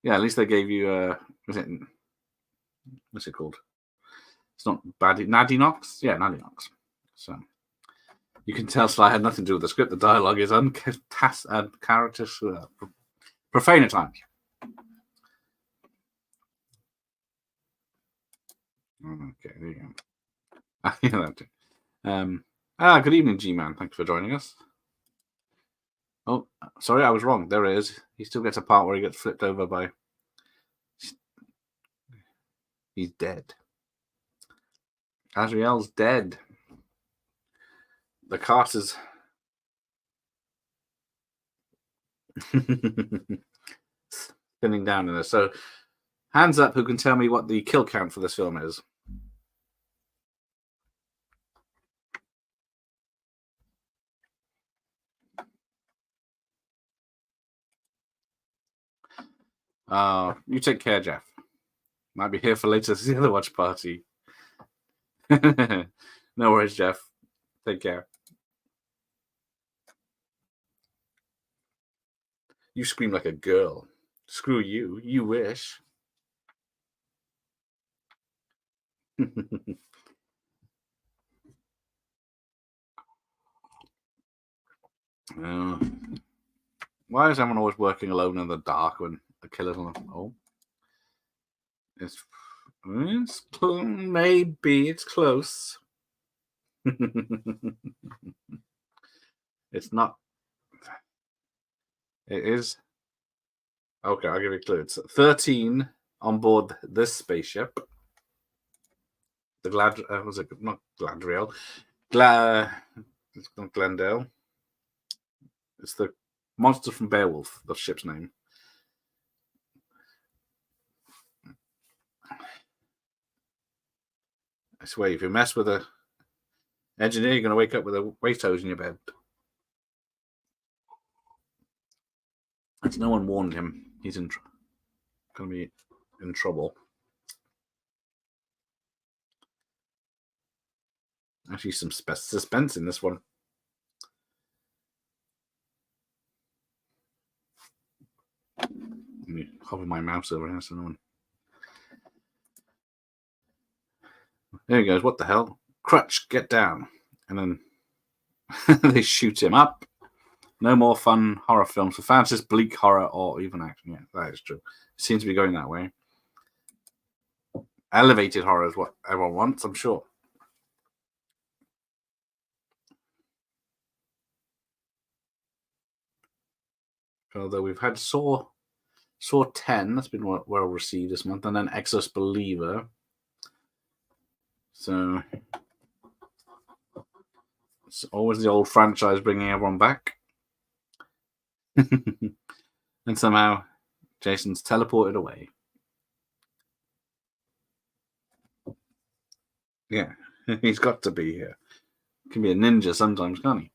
Yeah, at least they gave you. What's it called? It's not Naddy Knox. Yeah, Naddy Knox. So you can tell Sly had nothing to do with the script. The dialogue is characters profane at times. Okay, there you go. Good evening, G-Man. Thanks for joining us. Oh, sorry, I was wrong. There it is. He still gets a part where he gets flipped over by... He's dead. Azrael's dead. The cart is... spinning down in there. So, hands up who can tell me what the kill count for this film is. You take care, Jeff. Might be here for later to see the watch party. No worries, Jeff. Take care. You scream like a girl. Screw you. You wish. Why is everyone always working alone in the dark when the killer's on the... Oh. Maybe it's close. It's not. It is. Okay, I'll give you a clue. It's 13 on board this spaceship. The was it not Gladriel? It's not Glendale. It's the monster from Beowulf, the ship's name. I swear, if you mess with an engineer, you're going to wake up with a waste hose in your bed. As no one warned him, he's going to be in trouble. Actually, some suspense in this one. Let me hover my mouse over here so no one. There he goes. What the hell? Crutch, get down. And then they shoot him up. No more fun horror films for fans, just bleak horror or even action. Yeah, that is true. It seems to be going that way. Elevated horror is what everyone wants, I'm sure. Although we've had Saw 10, that's been well received this month, and then Exorcist Believer. So it's always the old franchise bringing everyone back. And somehow Jason's teleported away. Yeah, he's got to be here. Can be a ninja sometimes, can't he?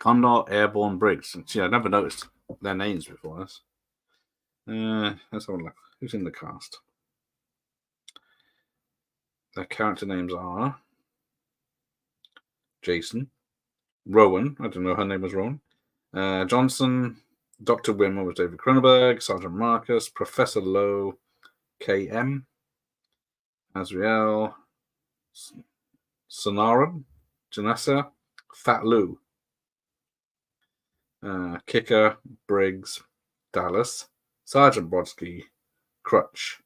Condor Airborne Briggs. See, I never noticed their names before this. Let's have a look. Who's in the cast? Their character names are Jason, Rowan. I don't know, her name was Rowan. Johnson, Dr. Wimmer was David Cronenberg, Sergeant Marcus, Professor Lowe, KM, Azrael, Sonaran, Janessa, Fat Lou, Kicker, Briggs, Dallas, Sergeant Brodsky, Crutch,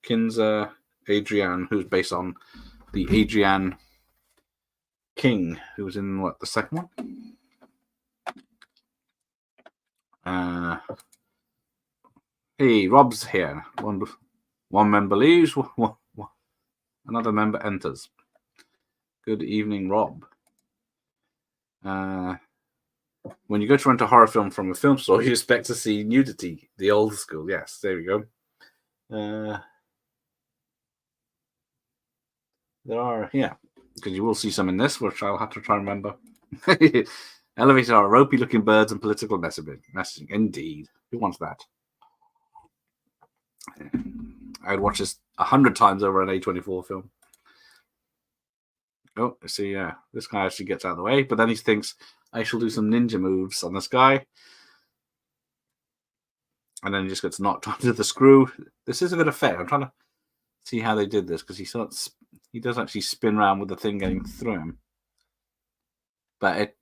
Kinzer, Adrienne, who's based on the Adrienne King, who was in the second one? Hey, Rob's here. One member leaves, another member enters. Good evening, Rob. When you go to rent a horror film from a film store, you expect to see nudity. The old school. Yes, there we go. There are, yeah, because you will see some in this, which I'll have to try and remember. Elevators are ropey-looking birds and political messaging. Indeed. Who wants that? I'd watch this 100 times over an A24 film. Oh, see, this guy actually gets out of the way, but then he thinks, I shall do some ninja moves on this guy. And then he just gets knocked onto the screw. This is a bit of fair. I'm trying to see how they did this, because he does actually spin around with the thing getting through him. But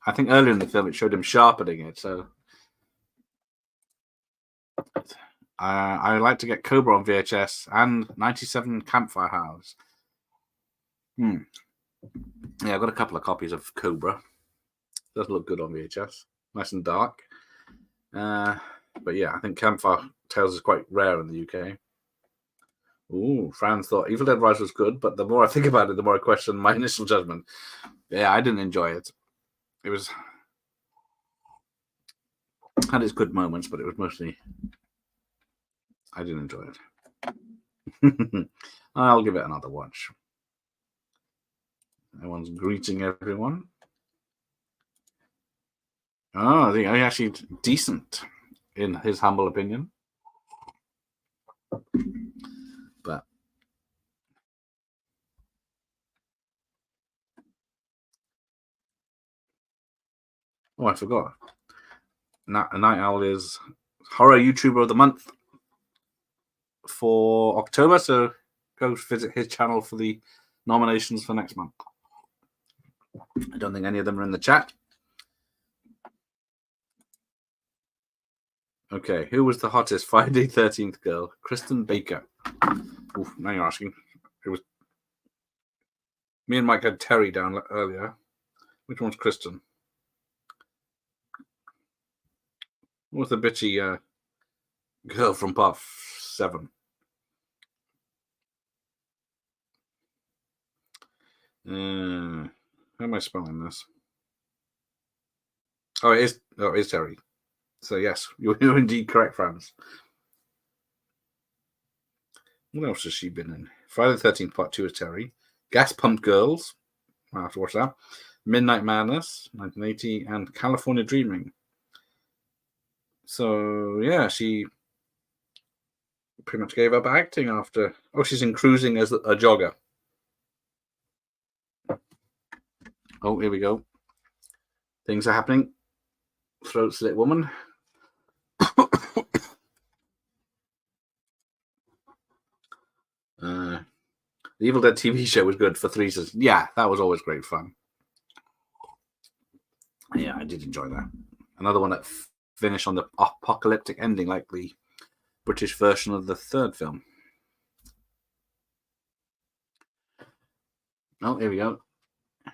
I think earlier in the film, it showed him sharpening it, so... I like to get Cobra on VHS and 97 Campfire House. Yeah, I've got a couple of copies of Cobra. Does look good on VHS. Nice and dark. But yeah, I think Campfire Tales is quite rare in the UK. Ooh, Franz thought Evil Dead Rise was good, but the more I think about it, the more I question my initial judgment. Yeah, I didn't enjoy it. It had its good moments, but it was mostly... I didn't enjoy it. I'll give it another watch. Everyone's greeting everyone. Oh, I think I'm actually decent, in his humble opinion. But I forgot. Night Owl is Horror YouTuber of the Month for October, so go visit his channel for the nominations for next month. I don't think any of them are in the chat. Okay, who was the hottest Friday 13th girl? Kristen Baker. Oof, now you're asking. It was me and Mike had Terry down earlier. Which one's Kristen? What was the bitchy girl from part 7? How am I spelling this? Oh, it is Terry. So yes, you're indeed correct, Franz. What else has she been in? Friday the 13th Part 2 is Terry. Gas Pump Girls. I'll have to watch that. Midnight Madness, 1980, and California Dreaming. So yeah, she pretty much gave up acting after... Oh, she's in Cruising as a jogger. Oh, here we go. Things are happening. Throat slit woman. The Evil Dead TV show was good for 3 seasons. Yeah, that was always great fun. Yeah, I did enjoy that. Another one that finished on the apocalyptic ending, like the British version of the third film. Oh, here we go.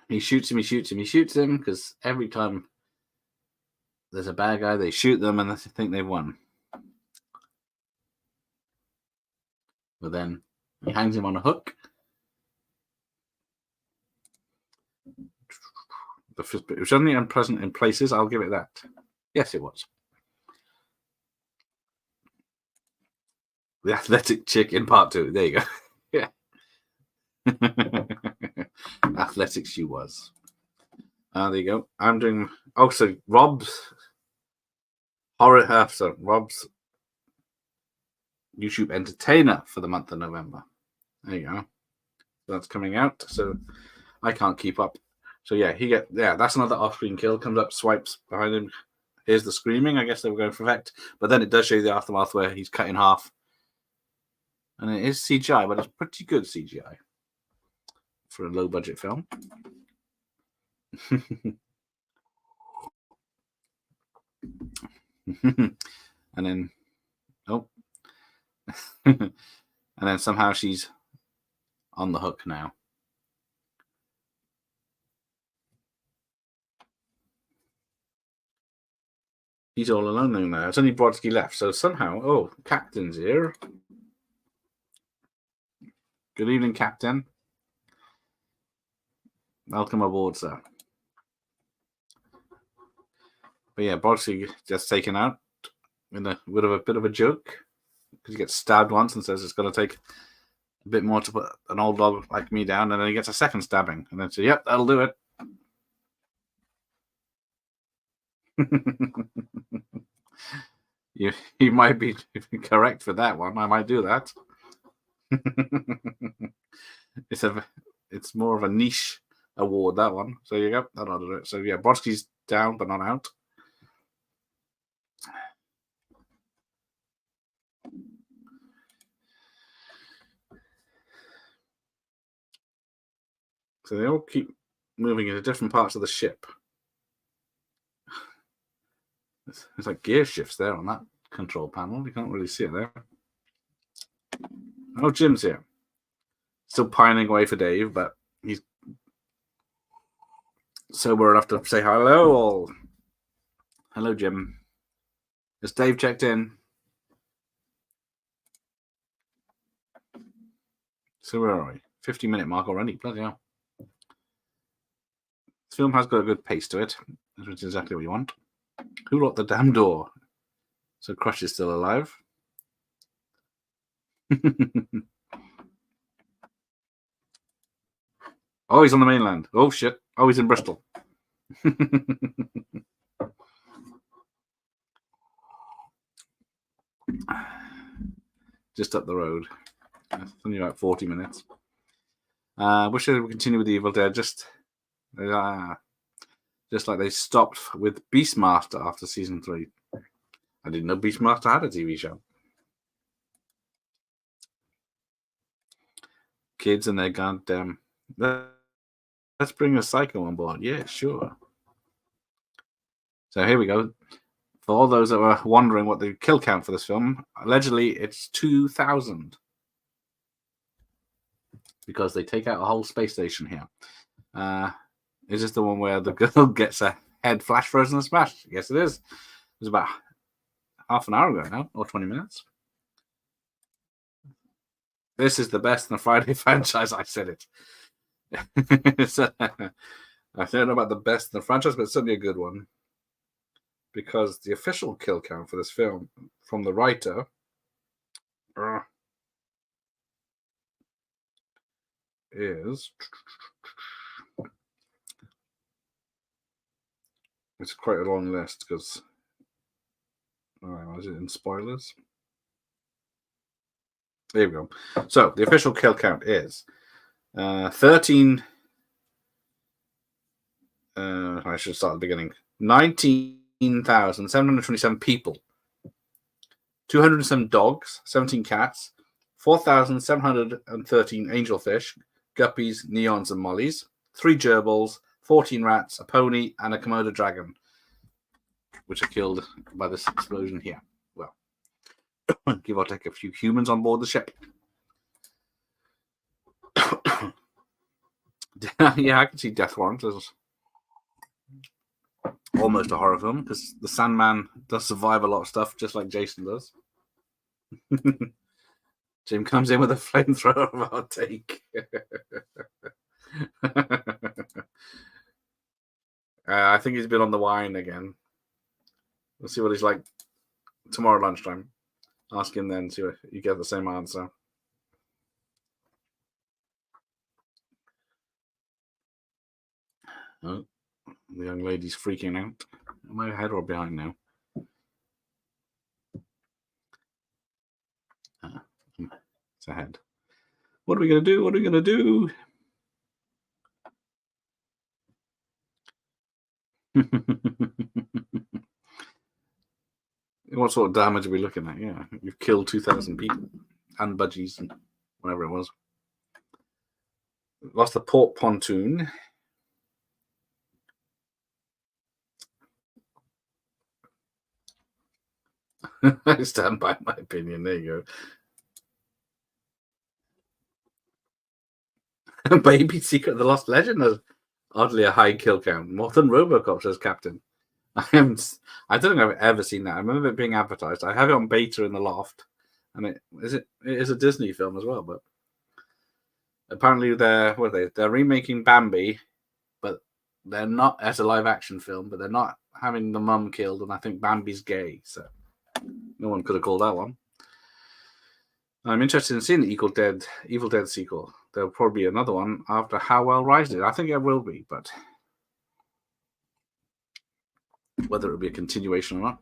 He shoots him, because every time there's a bad guy, they shoot them and they think they've won. But then he hangs him on a hook. It was only unpleasant in places, I'll give it that. Yes, it was. The athletic chick in part 2. There you go. Yeah. Athletic she was. There you go. I'm doing... Oh, so Rob's Rob's YouTube entertainer for the month of November. There you go. that's coming out, so I can't keep up. So that's another off-screen kill. Comes up, swipes behind him. Here's the screaming. I guess they were going for effect, but then it does show you the aftermath where he's cut in half, and it is CGI, but it's pretty good CGI for a low-budget film. And then, and then somehow she's on the hook now. He's all alone now. It's only Brodsky left, so somehow, Captain's here. Good evening, Captain. Welcome aboard, sir. But yeah, Brodsky just taken out with a bit of a joke, because he gets stabbed once and says it's going to take a bit more to put an old dog like me down, and then he gets a second stabbing, and then says, "Yep, that'll do it." You might be correct for that one. I might do that. It's more of a niche award, that one. So you go. That'll do it. So yeah, Brodsky's down but not out. So they all keep moving into different parts of the ship. There's like gear shifts there on that control panel. You can't really see it there. Oh, Jim's here. Still pining away for Dave, but he's sober enough to say hello. All. Hello, Jim. Has Dave checked in? So where are we? 50-minute mark already. Bloody hell. This film has got a good pace to it, which is exactly what you want. Who locked the damn door? So Crush is still alive. Oh, he's on the mainland. Oh, shit. Oh, he's in Bristol. Just up the road. It's only about 40 minutes. Wish they would continue with the Evil Dead. Just like they stopped with Beastmaster after season 3. I didn't know Beastmaster had a TV show. Kids and their goddamn. Let's bring a Psycho on board. Yeah, sure. So here we go. For all those that were wondering what the kill count for this film, allegedly it's 2,000. Because they take out a whole space station here. Is this the one where the girl gets her head flash frozen and smashed? Yes, it is. It was about half an hour ago now, or 20 minutes. This is the best in the Friday franchise. I said it. I don't know about the best in the franchise, but it's certainly a good one. Because the official kill count for this film from the writer is... It's quite a long list because... is it in spoilers? There we go. So, the official kill count is 13... I should start at the beginning. 19,727 people. 207 dogs, 17 cats, 4,713 angelfish, guppies, neons, and mollies, 3 gerbils, 14 rats, a pony, and a Komodo dragon, which are killed by this explosion here. Well, give or take a few humans on board the ship. Yeah, I can see Death Warrant as almost a horror film because the Sandman does survive a lot of stuff, just like Jason does. Jim comes in with a flamethrower of our take. I think he's been on the wine again. We'll see what he's like tomorrow lunchtime. Ask him then, see if you get the same answer. Oh, the young lady's freaking out. Am I ahead or behind now? It's ahead. What are we going to do? What are we going to do? What sort of damage are we looking at? Yeah, you've killed 2,000 people and budgies and whatever it was. Lost the port pontoon. I stand by my opinion. There you go. Baby Secret of the Lost Legend has oddly a high kill count, more than Robocop, says Captain. I don't think I've ever seen that. I remember it being advertised. I have it on beta in the loft, and it is a Disney film as well. But apparently they're remaking Bambi, but they're not as a live action film. But they're not having the mum killed, and I think Bambi's gay, so no one could have called that one. I'm interested in seeing the Evil Dead sequel. There'll probably be another one after How Well Rise did. I think it will be, but whether it'll be a continuation or not.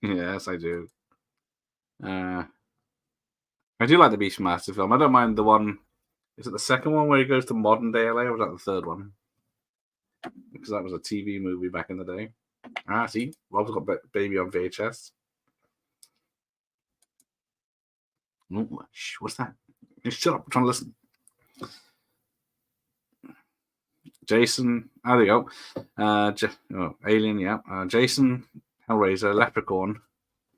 Yes, I do. I do like the Beastmaster film. I don't mind the one. Is it the second one where he goes to modern day LA, or was that the third one? Because that was a TV movie back in the day. Ah, see, Rob's got Baby on VHS. Oh, what's that? Shut up! I'm trying to listen. Jason, there you go. Alien, yeah. Jason, Hellraiser, Leprechaun,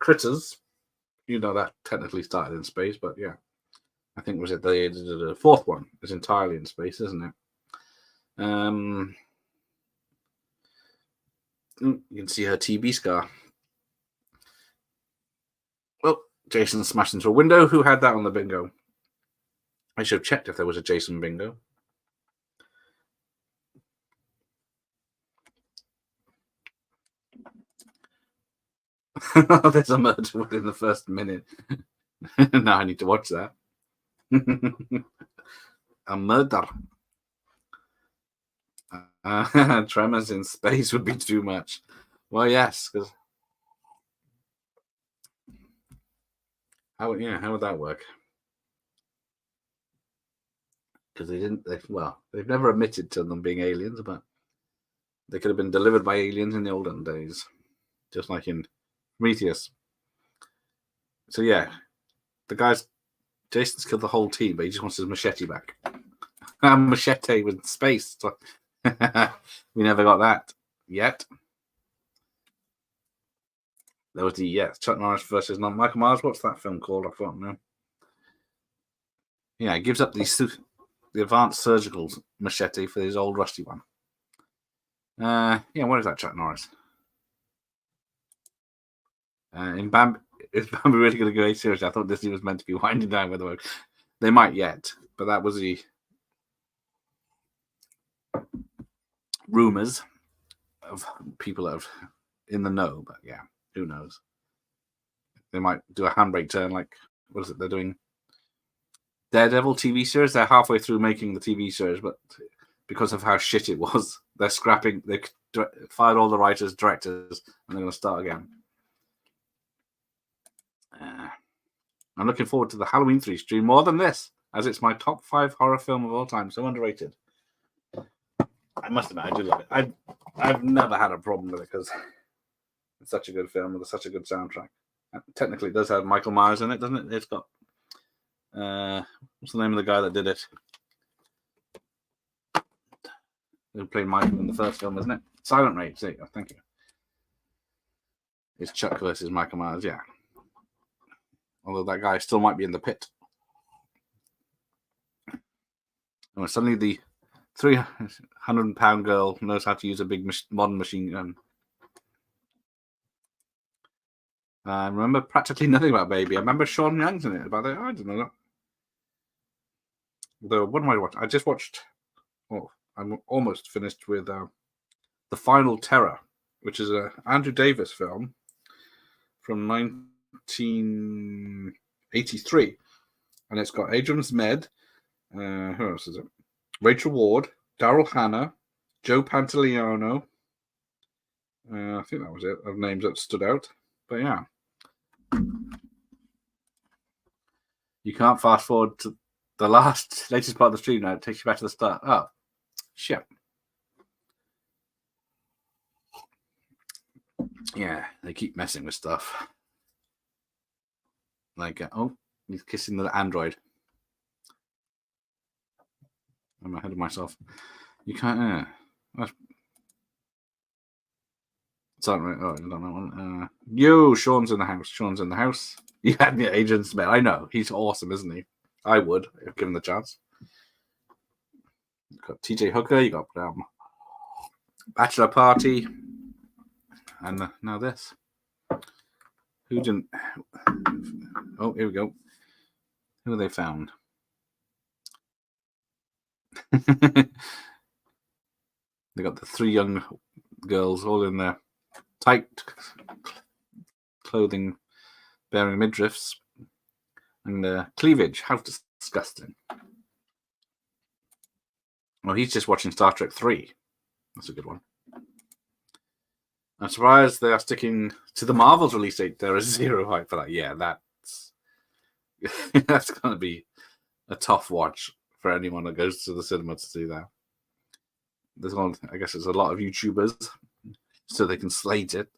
Critters. You know that technically started in space, but yeah, I think was it the fourth one is entirely in space, isn't it? You can see her TB scar. Well, Jason smashed into a window. Who had that on the bingo? I should have checked if there was a Jason bingo. There's a murder within the first minute. Now I need to watch that. A murder. Tremors in space would be too much. Well, yes, because how would that work? Because they've never admitted to them being aliens, but they could have been delivered by aliens in the olden days, just like in Prometheus. So yeah, Jason's killed the whole team, but he just wants his machete back. Machete with space. We never got that yet. There was Chuck Norris versus Michael Myers. What's that film called? I can't know. Yeah, he gives up the advanced surgical machete for his old rusty one. What is that, Chuck Norris? In Bambi, is Bambi really going to go seriously? I thought Disney was meant to be winding down with the work. They might yet, but that was the rumors of people that have in the know. But yeah, who knows? They might do a handbrake turn, like what is it they're doing? Daredevil TV series. They're halfway through making the TV series, but because of how shit it was, they're scrapping. They fired all the writers, directors, and they're going to start again. I'm looking forward to the Halloween 3 stream more than this, as it's my top 5 horror film of all time. So underrated. I must admit, I do love it. I've never had a problem with it because it's such a good film with such a good soundtrack. Technically, it does have Michael Myers in it, doesn't it? It's got what's the name of the guy that did it? Who played Michael in the first film, isn't it? Silent Rage. There you go. Thank you. It's Chuck versus Michael Myers, yeah. Although that guy still might be in the pit. Oh, suddenly the 300-pound girl knows how to use a big modern machine gun. I remember practically nothing about Baby. I remember Sean Young's in it. About it, I don't know that. Though, what am I watching? I just watched. Oh, I'm almost finished with The Final Terror, which is an Andrew Davis film from 1983, and it's got Adrian Zmed. Who else is it? Rachel Ward, Daryl Hannah, Joe Pantoliano. I think that was it of names that stood out. But yeah. You can't fast forward to the latest part of the stream now. It takes you back to the start. Oh, shit. Yeah, they keep messing with stuff. Like, oh, he's kissing the android. I'm ahead of myself. You can't. Sorry, right. Oh, I don't know. Yo, Sean's in the house. Sean's in the house. You had me at Agent Smith. I know. He's awesome, isn't he? I would, if given the chance. You got TJ Hooker. You got Bachelor Party. And now this. Who didn't? Oh, here we go. Who have they found? They got the 3 young girls all in their tight clothing bearing midriffs and cleavage. How disgusting. Well, he's just watching Star Trek 3. That's a good one. I'm surprised they are sticking to the Marvel's release date. There is zero hype for that. Yeah, that's that's going to be a tough watch for anyone that goes to the cinema to see that. I guess there's a lot of YouTubers, so they can slate it.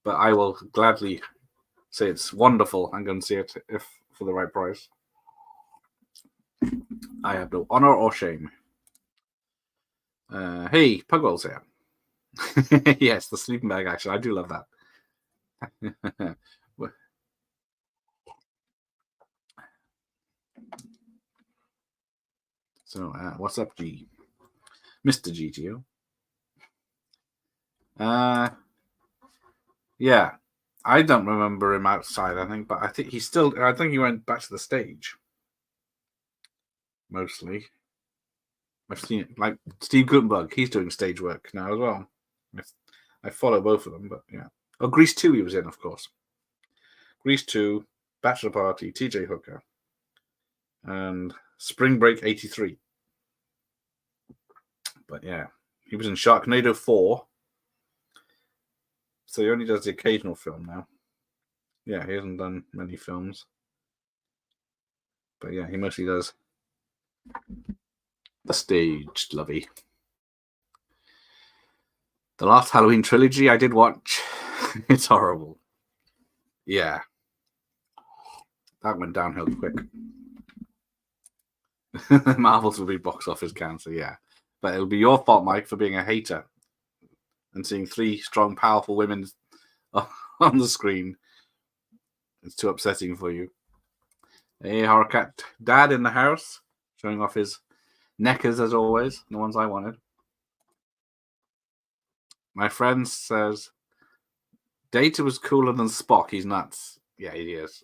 But I will gladly say it's wonderful. I'm going to see it if for the right price. I have no honor or shame. Hey, Pugwell's here. Yes, the sleeping bag action. I do love that. So, what's up, G? Mr. GTO. Yeah, I don't remember him outside, I think, but I think he went back to the stage. Mostly. I've seen it, like Steve Gutenberg, he's doing stage work now as well. I follow both of them, but yeah. Oh, Grease 2 he was in, of course. Grease 2, Bachelor Party, TJ Hooker, and Spring Break 83. But yeah, he was in Sharknado 4. So he only does the occasional film now. Yeah, he hasn't done many films. But yeah, he mostly does the stage, lovey. The last Halloween trilogy I did watch. It's horrible. Yeah. That went downhill quick. Marvels will be box office cancer, yeah. But it'll be your fault, Mike, for being a hater and seeing 3 strong, powerful women on the screen. It's too upsetting for you. Hey, Horrorcat Dad in the house, showing off his neckers as always, the ones I wanted. My friend says Data was cooler than Spock. He's nuts. Yeah, he is.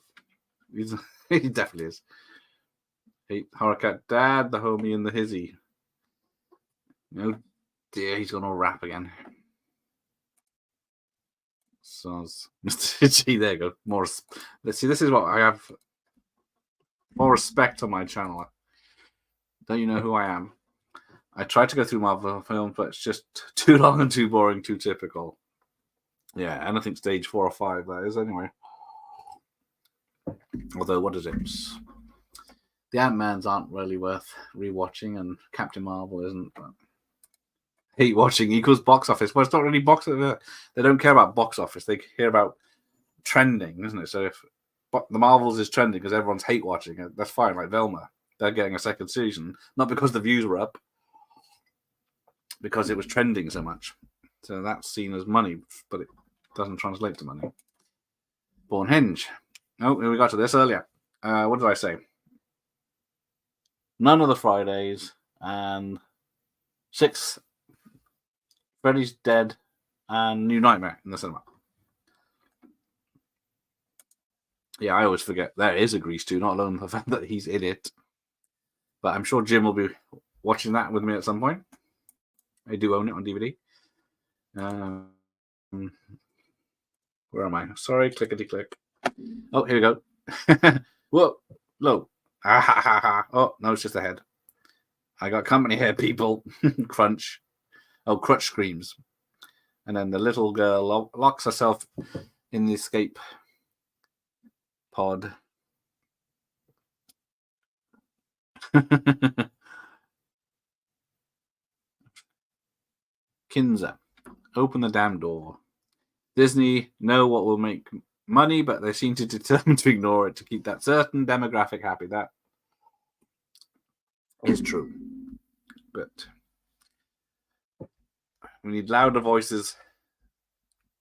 He definitely is. Hey, Horrorcat Dad, the homie and the hizzy. Oh dear, he's gonna rap again. So, Mr. G, there you go. More. Let's see. This is what I have. More respect on my channel. Don't you know who I am? I tried to go through Marvel films, but it's just too long and too boring, too typical. Yeah, anything stage 4 or 5, that is, anyway. Although, what is it? The Ant-Mans aren't really worth rewatching, and Captain Marvel isn't. But hate watching equals box office. Well, it's not really box office. They don't care about box office. They care about trending, isn't it? So if the Marvels is trending because everyone's hate watching it, that's fine. Like Velma, they're getting a second season, not because the views were up, because it was trending so much. So that's seen as money, but it doesn't translate to money. Born Hinge. Oh, we got to this earlier. What did I say? None of the Fridays and 6 Freddy's Dead and New Nightmare in the cinema. Yeah, I always forget there is a Grease 2, not alone the fact that he's in it. But I'm sure Jim will be watching that with me at some point. I do own it on DVD. Where am I? Sorry, clickety click. Oh, here we go. Whoa, low. Oh, no, it's just a head. I got company here, people. Crunch. Oh, Crutch screams. And then the little girl locks herself in the escape pod. Kinza, open the damn door. Disney know what will make money, but they seem to determine to ignore it to keep that certain demographic happy. That is true. But we need louder voices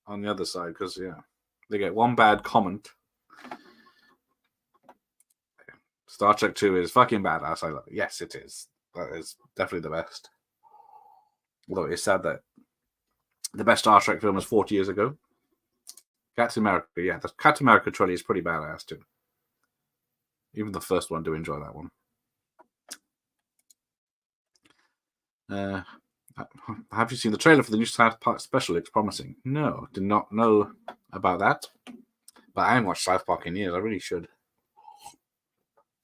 on the other side because, yeah, they get one bad comment. Star Trek 2 is fucking badass. I love it. Yes, it is. That is definitely the best. Although it's sad that the best Star Trek film was 40 years ago. Captain America, yeah. The Captain America trilogy is pretty badass too. Even the first one, do enjoy that one. Have you seen the trailer for the new South Park special? It's promising. No, did not know about that. But I haven't watched South Park in years. I really should.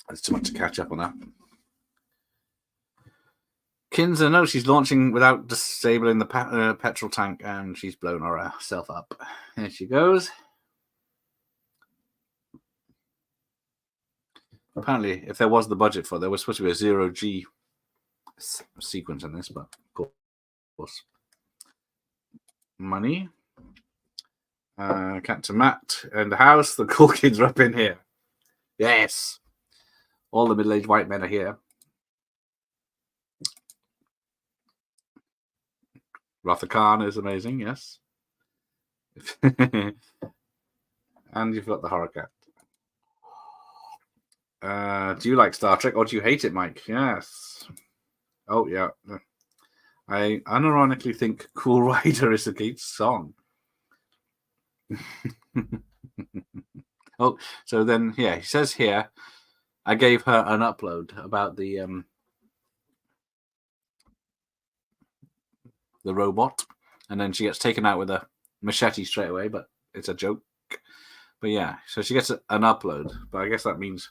There's too much to catch up on that. Kinza, no, she's launching without disabling the petrol tank, and she's blown herself up. Here she goes. Apparently, if there was the budget for it, there was supposed to be a 0G sequence in this, but of course. Money. Captain Matt in the house. The cool kids are up in here. Yes. All the middle-aged white men are here. Ratha Khan is amazing, yes. And you've got the horror cat. Do you like Star Trek or do you hate it, Mike? Yes. Oh, yeah. I unironically think Cool Rider is a Gates song. Oh, so then, yeah, he says here, I gave her an upload about the robot, and then she gets taken out with a machete straight away, but it's a joke. But yeah, so she gets an upload, but I guess that means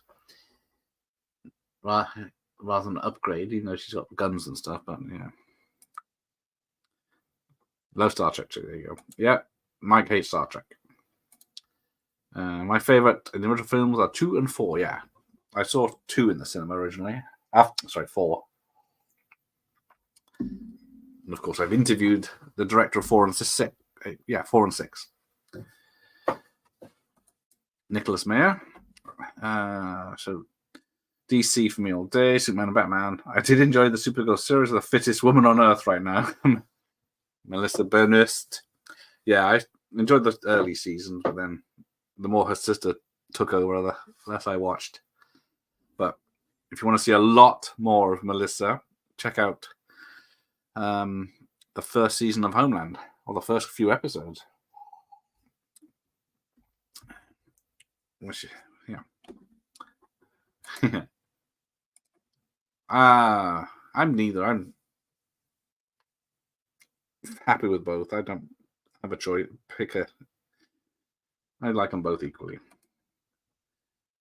rather than an upgrade, even though she's got guns and stuff, but yeah. Love Star Trek too, there you go. Yeah, Mike hates Star Trek. My favorite in the original films are 2 and 4, yeah. I saw 2 in the cinema originally. 4. And of course, I've interviewed the director of 4 and 6. Yeah, 4 and 6. Nicholas Meyer. So DC for me all day. Superman and Batman. I did enjoy the Supergirl series. The fittest woman on earth right now. Melissa Benoist. Yeah, I enjoyed the early seasons, but then the more her sister took over, the less I watched. But if you want to see a lot more of Melissa, check out the first season of Homeland, or the first few episodes. Which, yeah. I'm neither. I'm happy with both. I don't have a choice. I like them both equally.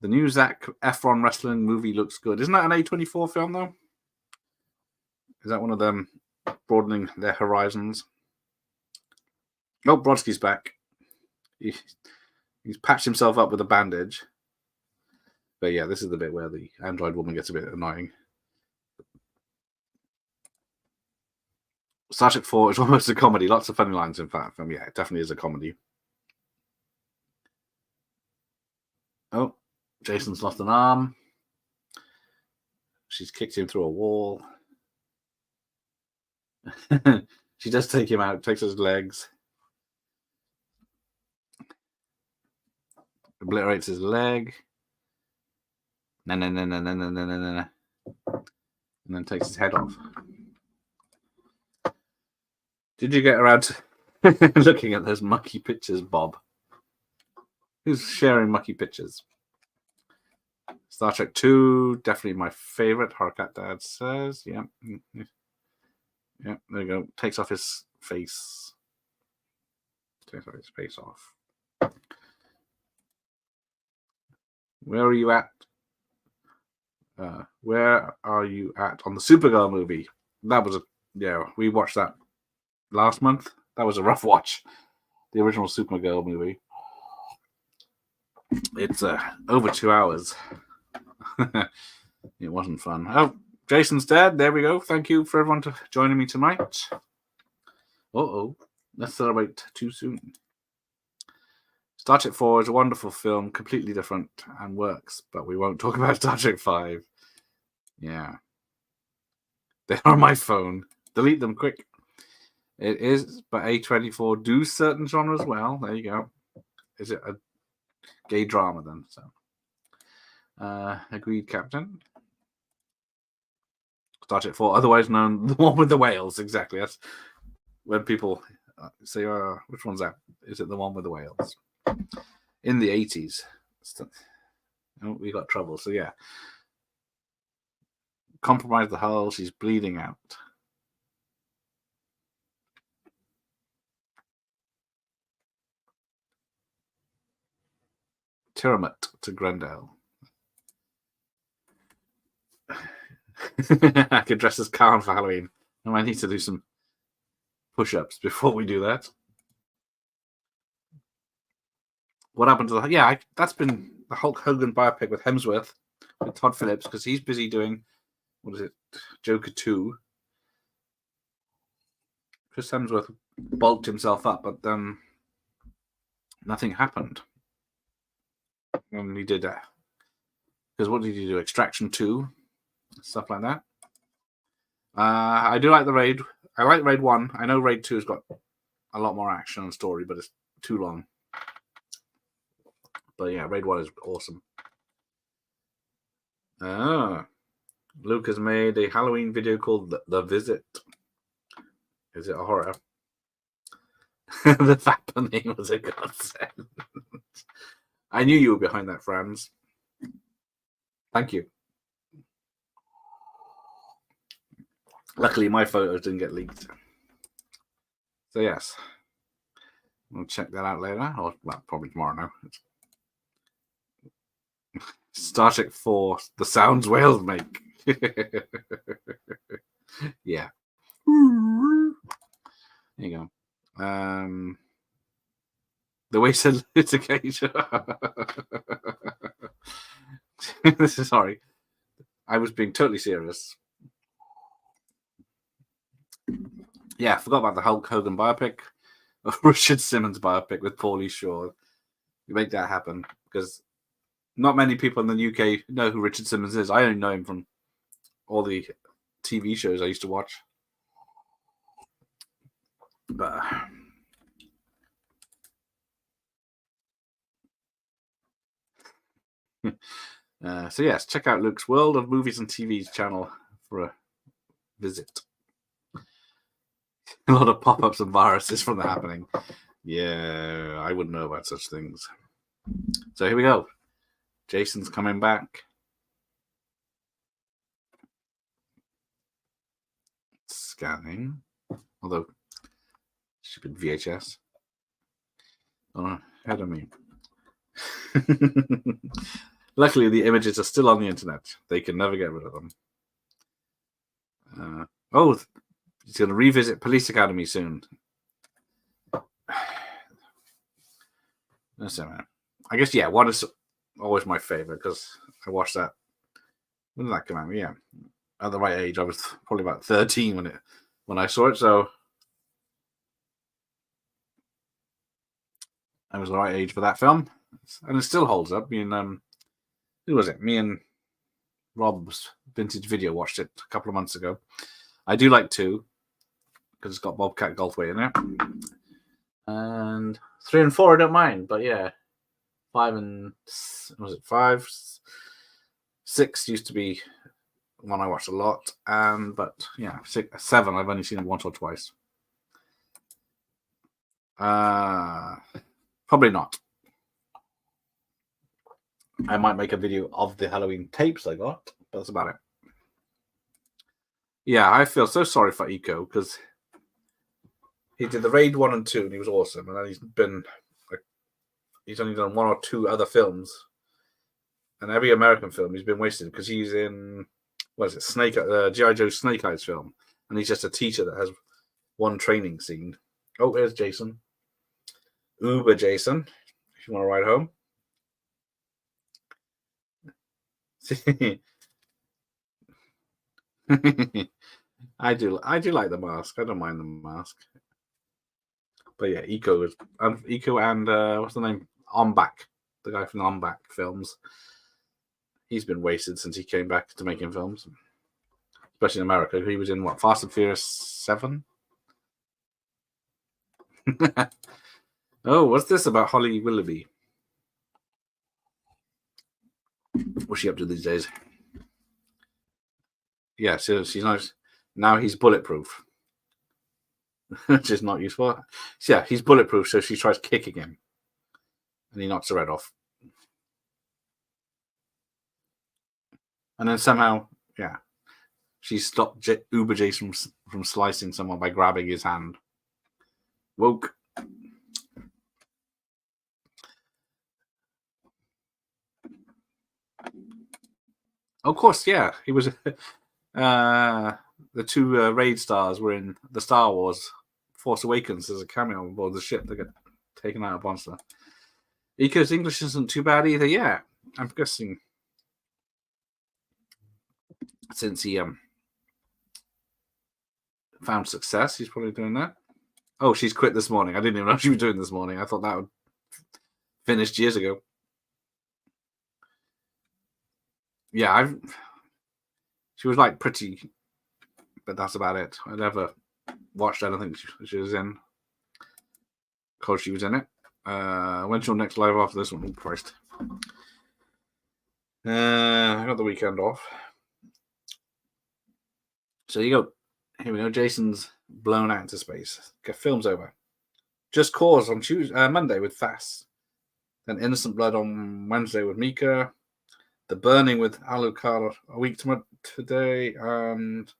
The new Zac Efron wrestling movie looks good. Isn't that an A24 film, though? Is that one of them broadening their horizons? Oh, Brodsky's back. He's patched himself up with a bandage. But yeah, this is the bit where the android woman gets a bit annoying. Star Trek 4 is almost a comedy. Lots of funny lines in that film. Yeah, it definitely is a comedy. Oh, Jason's lost an arm. She's kicked him through a wall. She does take him out, takes his legs. Obliterates his leg. No. And then takes his head off. Did you get around to looking at those mucky pictures, Bob? Who's sharing mucky pictures? Star Trek 2, definitely my favorite. Horrorcat Dad says. Yeah. Yeah, there you go. Takes off his face. Takes his face off. Where are you at? Where are you at on the Supergirl movie? That was we watched that last month. That was a rough watch. The original Supergirl movie. It's over 2 hours. It wasn't fun. Oh, Jason's dead. There we go. Thank you for everyone to joining me tonight. Uh-oh. Let's celebrate too soon. Star Trek 4 is a wonderful film, completely different and works, but we won't talk about Star Trek 5. Yeah. They're on my phone. Delete them quick. It is, but A24 do certain genres well. There you go. Is it a gay drama then? So, agreed, Captain. Star Trek 4, otherwise known the one with the whales. Exactly. That's when people say, which one's that? Is it the one with the whales? In the 80s. Oh, we got trouble. So, yeah. Compromise the hull. She's bleeding out. Tiamat to Grendel. I could dress as Khan for Halloween. I might need to do some push-ups before we do that. What happened to the... Yeah, that's been the Hulk Hogan biopic with Hemsworth, with Todd Phillips, because he's busy doing, what is it, Joker 2. Chris Hemsworth bulked himself up, but nothing happened. And he did that. Because what did he do? Extraction 2, stuff like that. I do like the Raid. I like Raid 1. I know Raid 2 has got a lot more action and story, but it's too long. But yeah, Raid 1 is awesome. Luke has made a Halloween video called The Visit. Is it a horror? The Fapper name was a godsend. I knew you were behind that, Franz. Thank you. Luckily, my photos didn't get leaked. So, yes. We'll check that out later. Or, well, probably tomorrow now. Star Trek 4, the sounds whales make. Yeah. There you go. The way said litigation. This is sorry. I was being totally serious. Yeah, I forgot about the Hulk Hogan biopic. Richard Simmons biopic with Paulie Shaw. You make that happen because not many people in the UK know who Richard Simmons is. I only know him from all the TV shows I used to watch. But so yes, check out Luke's World of Movies and TV's channel for a visit. A lot of pop-ups and viruses from the happening. Yeah, I wouldn't know about such things. So here we go. Jason's coming back. Scanning. Although, stupid VHS. Oh, ahead of me. Luckily, the images are still on the internet. They can never get rid of them. He's going to revisit Police Academy soon. I guess, yeah, one is always my favorite because I watched that. When did that come out? Yeah, at the right age. I was probably about 13 when I saw it, so I was the right age for that film, and it still holds up. I mean, who was it? Me and Rob's vintage video watched it a couple of months ago. I do like 2 because it's got Bobcat Goldthwait in it, and 3 and 4 I don't mind, but yeah, 5 and was it 5? 6 used to be one I watched a lot, but yeah, 7 I've only seen it once or twice. Probably not. I might make a video of the Halloween tapes I got, but that's about it. Yeah, I feel so sorry for Iko because he did the Raid 1 and 2 and he was awesome, and then he's only done 1 or 2 other films, and every American film he's been wasted because he's in G.I. Joe Snake Eyes film, and he's just a teacher that has one training scene. Oh, here's Jason. Uber Jason, if you want to ride home. I do like the mask. I don't mind the mask. But yeah, Eco and what's the name? On Back, the guy from the On Back films. He's been wasted since he came back to making films, especially in America. He was in what, Fast and Furious 7? Oh, what's this about Holly Willoughby? What's she up to these days? Yeah, so she's nice. Now he's bulletproof, which is not useful. So yeah, he's bulletproof, so she tries kicking him, and he knocks her head off. And then somehow, yeah, she stopped Uber Jason from slicing someone by grabbing his hand. Woke. Of course, yeah, he was. The two raid stars were in the Star Wars Force Awakens as a cameo on board the ship that got taken out of Monster. Eco's English isn't too bad either. Yeah, I'm guessing since he found success, he's probably doing that. Oh, she's quit this morning. I didn't even know she was doing this morning. I thought that would finished years ago. Yeah, she was like pretty, but that's about it. I never watched anything she was in because she was in it. When's your next live after this one? Oh, Christ. I got the weekend off. So you go. Here we go. Jason's blown out into space. Okay, film's over. Just Cause on Monday with Fass. Then Innocent Blood on Wednesday with Mika. The Burning with Alucard a week today. And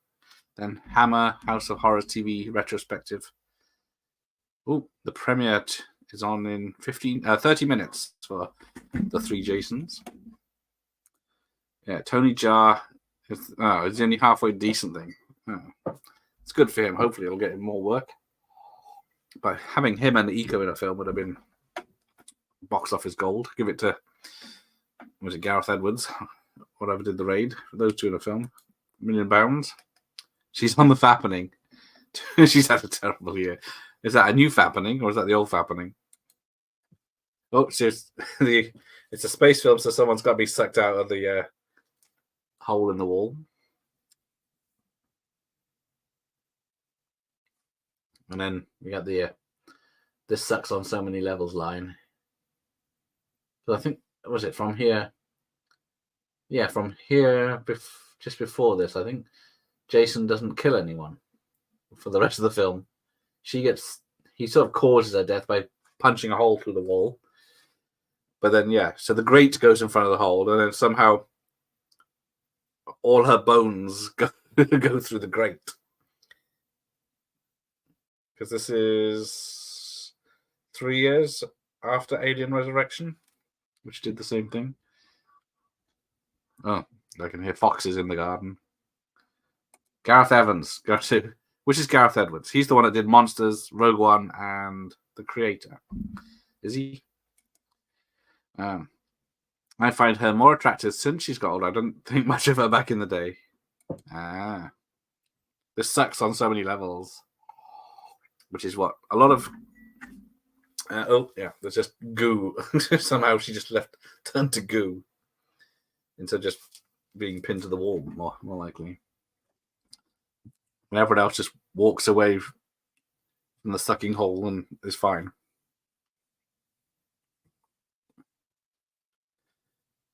then Hammer, House of Horrors TV retrospective. Oh, the premiere is on in 30 minutes for the three Jasons. Yeah, Tony Jaa is the only halfway decent thing. Oh, it's good for him. Hopefully, it'll get him more work. But having him and Eco in a film would have been box office gold. Give it to, was it Gareth Edwards? Whatever did the raid. Those two in a film. £1 million. She's on the Fappening. She's had a terrible year. Is that a new Fappening or is that the old Fappening? Oh, it's a space film, so someone's got to be sucked out of the hole in the wall. And then we got the this sucks on so many levels line. So I think, was it from here? Yeah, from here, just before this, I think Jason doesn't kill anyone for the rest of the film. He sort of causes her death by punching a hole through the wall. But then, yeah, so the grate goes in front of the hole, and then somehow all her bones go through the grate. Because this is 3 years after Alien Resurrection, which did the same thing. Oh, I can hear foxes in the garden. Gareth Evans. Which is Gareth Edwards. He's the one that did Monsters, Rogue One, and The Creator. Is he? I find her more attractive since she's got older. I don't think much of her back in the day. This sucks on so many levels. Which is what a lot of. There's just goo. Somehow she just turned to goo instead of just being pinned to the wall, more likely. And everyone else just walks away from the sucking hole and is fine.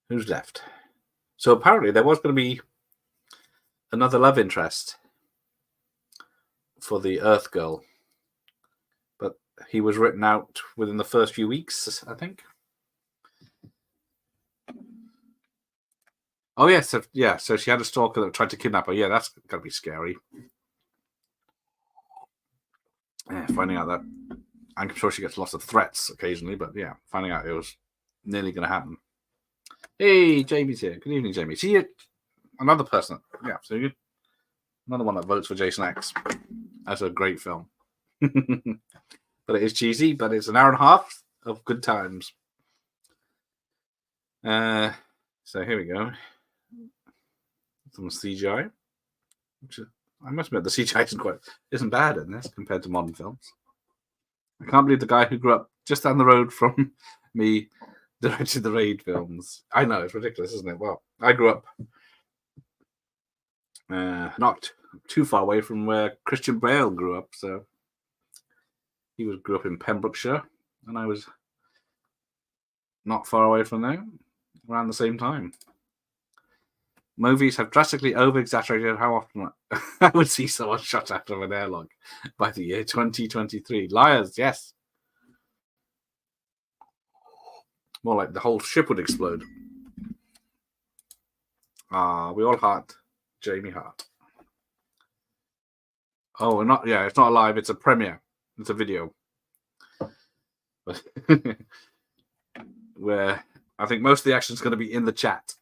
Who's left? So apparently there was going to be another love interest for the Earth Girl. But he was written out within the first few weeks, I think. Oh, yes. So she had a stalker that tried to kidnap her. Yeah, that's got to be scary. Yeah, finding out that. I'm sure she gets lots of threats occasionally, but yeah, finding out it was nearly going to happen. Hey, Jamie's here. Good evening, Jamie. See you. Another person. Yeah, so you. Another one that votes for Jason X. That's a great film. But it is cheesy, but it's an hour and a half of good times. So here we go. Some CGI. I must admit, the CGI isn't bad in this compared to modern films. I can't believe the guy who grew up just down the road from me directed the Raid films. I know, it's ridiculous, isn't it? Well, I grew up not too far away from where Christian Bale grew up, so he grew up in Pembrokeshire, and I was not far away from there, around the same time. Movies have drastically over-exaggerated how often I would see someone shot out of an airlock by the year 2023. Liars, yes. More like the whole ship would explode. We all heart Jamie Hart. Oh, it's not live, it's a premiere. It's a video. Where I think most of the action is going to be in the chat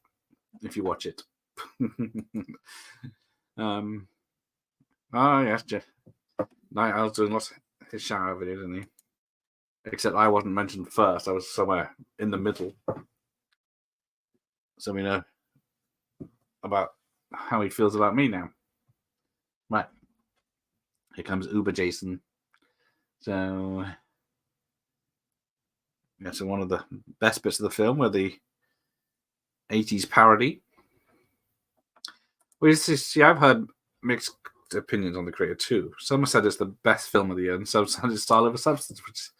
if you watch it. Yes, Night Owl's doing lots of his shower video, didn't he? Except I wasn't mentioned first. I was somewhere in the middle. So we know about how he feels about me now. Right. Here comes Uber Jason. So one of the best bits of the film were the 80s parody. I've heard mixed opinions on The Creator too. Some said it's the best film of the year, and some said it's Style Over Substance, which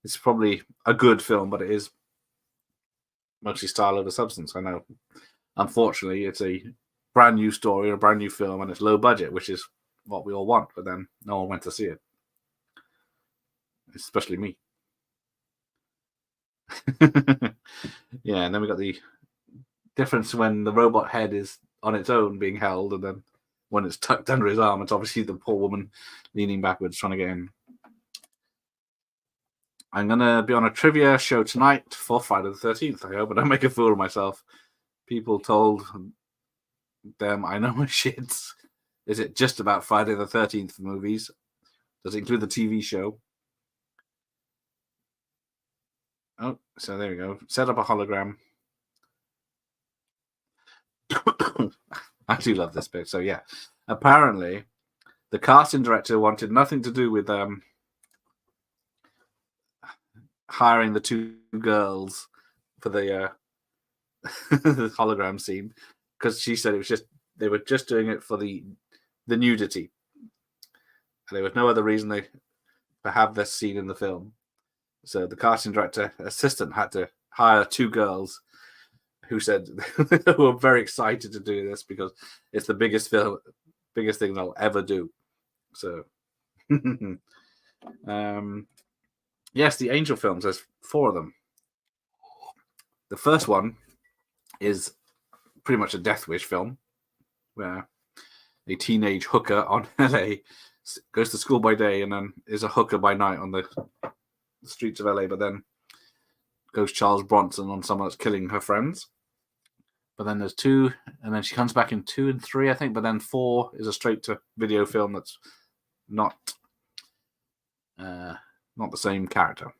is probably a good film, but it is mostly Style Over Substance. I know, unfortunately, it's a brand new story, a brand new film, and it's low budget, which is what we all want, but then no one went to see it. Especially me. Yeah, and then we got the difference when the robot head is on its own being held, and then when it's tucked under his arm, it's obviously the poor woman leaning backwards trying to get in. I'm going to be on a trivia show tonight for Friday the 13th. I hope I don't make a fool of myself. People told them I know my shits. Is it just about Friday the 13th movies? Does it include the TV show? Oh, so there we go. Set up a hologram. I do love this bit. So yeah, apparently the casting director wanted nothing to do with hiring the two girls for the the hologram scene, because she said it was just they were just doing it for the nudity. There was no other reason to have this scene in the film. So the casting director assistant had to hire two girls who said they were very excited to do this because it's the biggest thing they'll ever do. So, yes, the Angel films. There's 4 of them. The first one is pretty much a Death Wish film, where a teenage hooker on LA goes to school by day and then is a hooker by night on the streets of LA, but then goes Charles Bronson on someone that's killing her friends. But then there's 2, and then she comes back in 2 and 3, I think. But then 4 is a straight-to-video film that's not the same character.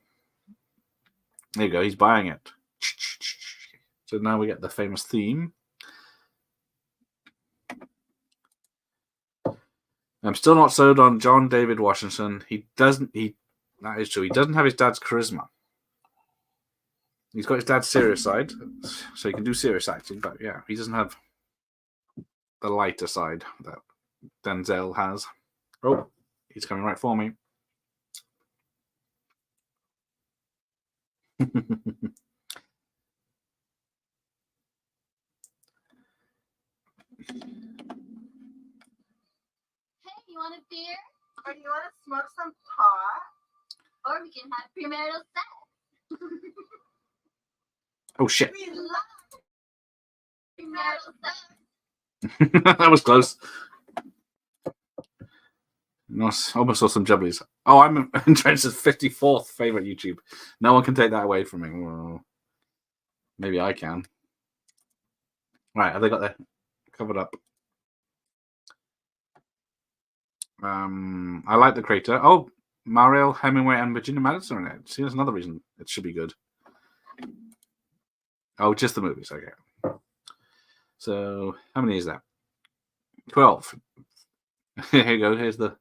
There you go. He's buying it. So now we get the famous theme. I'm still not sold on John David Washington. That is true. He doesn't have his dad's charisma. He's got his dad's serious side, so he can do serious acting, but yeah, he doesn't have the lighter side that Denzel has. Oh, he's coming right for me. Hey, you want a beer? Or do you want to smoke some pot? Or we can have premarital sex. Oh, shit. We love premarital sex. That was close. Almost saw some jubblies. Oh, I'm Trench's 54th favorite YouTube. No one can take that away from me. Well, maybe I can. Right, have they got that covered up? I like The Creator. Oh, Mariel Hemingway and Virginia Madison are in it. See, there's another reason it should be good. Oh, just the movies. Okay. So, how many is that? 12. Here you go. Here's the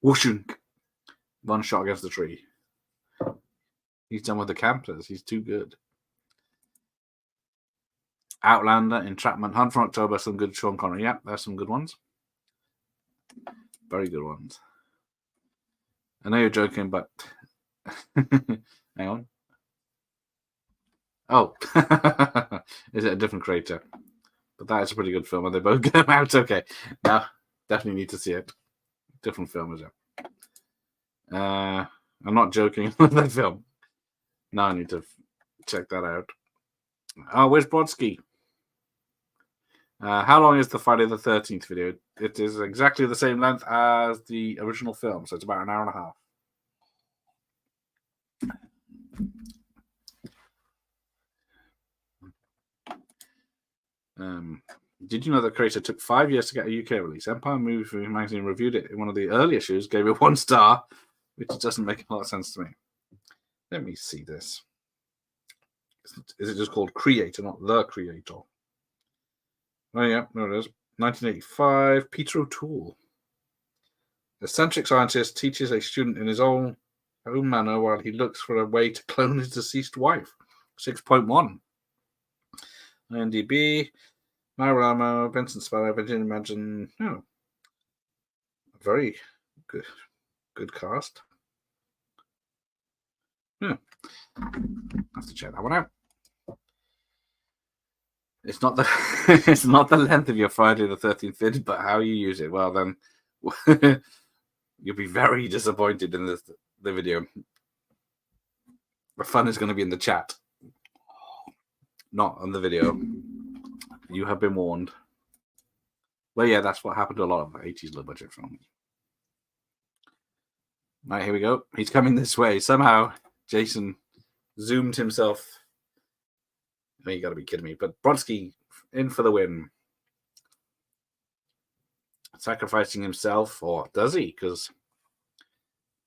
whooshunk. One shot against the tree. He's done with the campers. He's too good. Outlander, Entrapment, Hunt for October. Some good Sean Connery. Yep, there's some good ones. Very good ones. I know you're joking, but hang on. Oh, is it a different creator? But that is a pretty good film. Are they both going out? Okay. Now, definitely need to see it. Different film, is it? I'm not joking with that film. Now I need to check that out. Oh, where's Brodsky? How long is the Friday the 13th video? It is exactly the same length as the original film, so it's about an hour and a half. Did you know the creator took 5 years to get a UK release? Empire Movie Magazine reviewed it in one of the early issues, gave it 1 star, which doesn't make a lot of sense to me. Let me see this. Is it just called Creator, not The Creator? Oh, yeah, there it is. 1985, Peter O'Toole. Eccentric scientist teaches a student in his own manner while he looks for a way to clone his deceased wife. 6.1. IMDb, Maramo, Vincent Speller, Virginia Imagine. Oh, very good cast. Yeah, have to check that one out. It's not the it's not the length of your Friday the 13th vid, but how you use it. Well, then you'll be very disappointed in the video. The fun is going to be in the chat, not on the video. You have been warned. Well, yeah, that's what happened to a lot of 80s low budget films. Right, here we go. He's coming this way. Somehow, Jason zoomed himself. I mean, you got to be kidding me. But Brodsky in for the win. Sacrificing himself, or does he? Because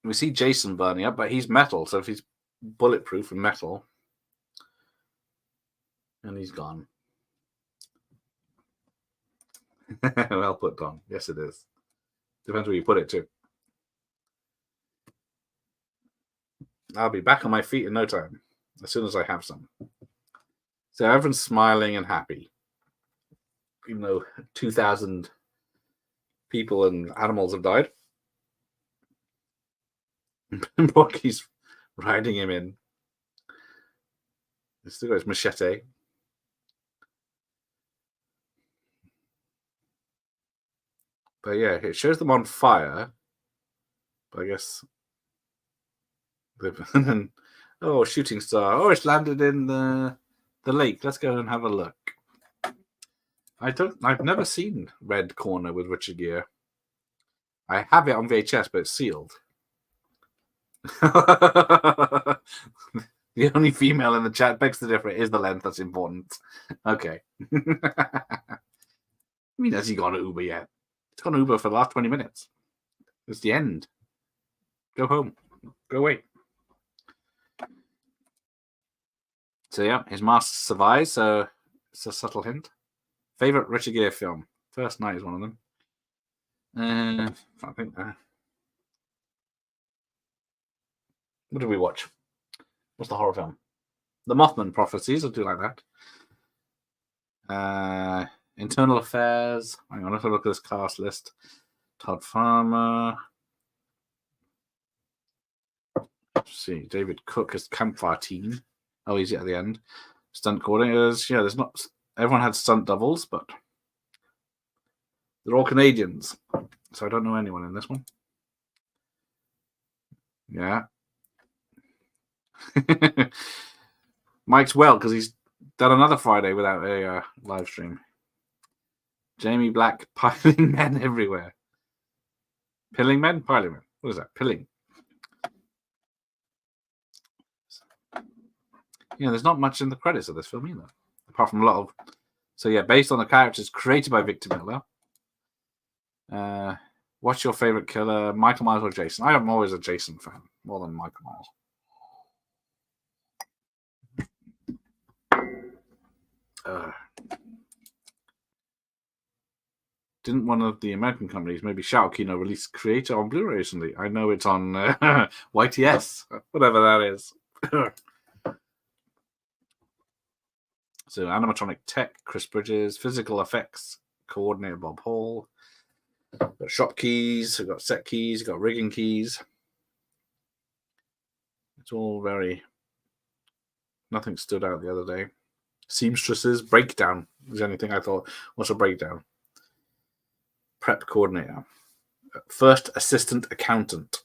we see Jason burning up, but he's metal. So if he's bulletproof and metal, and he's gone. Well put, Don. Yes, it is. Depends where you put it, too. I'll be back on my feet in no time, as soon as I have some. So everyone's smiling and happy, even though 2,000 people and animals have died. Rocky's riding him in. He still got his machete. But yeah, it shows them on fire. But I guess. And then, oh, shooting star. Oh, it's landed in the lake. Let's go and have a look. I've never seen Red Corner with Richard Gere. I have it on VHS, but it's sealed. The only female in the chat begs to differ. It is the length that's important. Okay. I mean, has he gone to Uber yet? It's gone to Uber for the last 20 minutes. It's the end. Go home. Go away. So yeah, his master survives. So it's a subtle hint. Favorite Richard Gere film? First Night is one of them. I think. What did we watch? What's the horror film? The Mothman Prophecies. I'll do like that. Internal Affairs. Hang on, let's have a look at this cast list. Todd Farmer. Let's see. David Cook as Campfire Team. Oh, he's at the end. Stunt coordinators. Yeah, there's not. Everyone had stunt doubles, but they're all Canadians. So I don't know anyone in this one. Yeah. Mike's well because he's done another Friday without a live stream. Jamie Black piling men everywhere. Pilling men? Piling men. What is that? Pilling. Yeah, there's not much in the credits of this film either. Apart from a lot of... So yeah, based on the characters created by Victor Miller. What's your favorite killer? Michael Myers or Jason? I am always a Jason fan, more than Michael Myers. Didn't one of the American companies, maybe Shout Kino, release Creator on Blu-ray recently? I know it's on YTS, whatever that is. So animatronic tech, Chris Bridges, physical effects coordinator Bob Hall. We've got shop keys, we've got set keys, we've got rigging keys. It's all very. Nothing stood out the other day. Seamstresses, breakdown is the only thing I thought. What's a breakdown? Prep coordinator, first assistant accountant.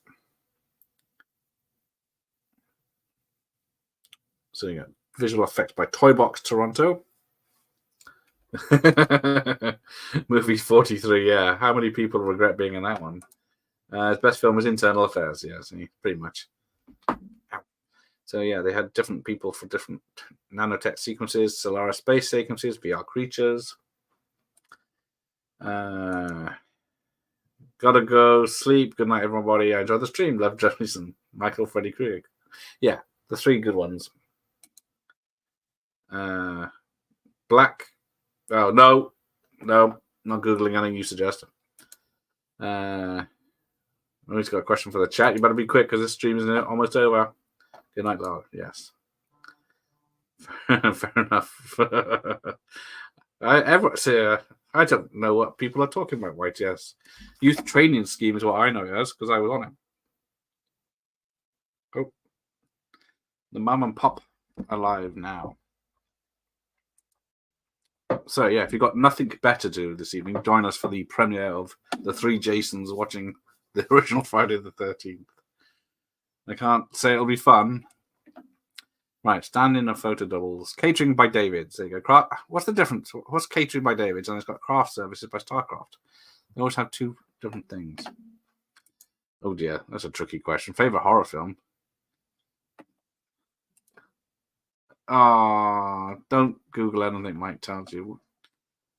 So you got visual effects by Toy Box Toronto. Movie 43, yeah. How many people regret being in that one? His best film was Internal Affairs, yeah, so pretty much. So yeah, they had different people for different nanotech sequences, Solaris space sequences, VR creatures. Gotta go, sleep. Good night, everybody. I enjoyed the stream. Love Jefferson, Michael, Freddie Krieg. Yeah, the three good ones. Black. Oh, no, not Googling anything you suggest. Always got a question for the chat. You better be quick because this stream is almost over. Good night, Laura. Yes. Fair enough. I don't know what people are talking about, YTS. Youth training scheme is what I know it as because I was on it. Oh. The mum and pop alive now. So, yeah, if you've got nothing better to do this evening, join us for the premiere of the three Jasons watching the original Friday the 13th. I can't say it'll be fun. Right, stand-in and photo doubles. Catering by David's. There you go. What's the difference? What's catering by David's? And it's got craft services by StarCraft. They always have two different things. Oh dear, that's a tricky question. Favorite horror film? Don't Google anything Mike tells you.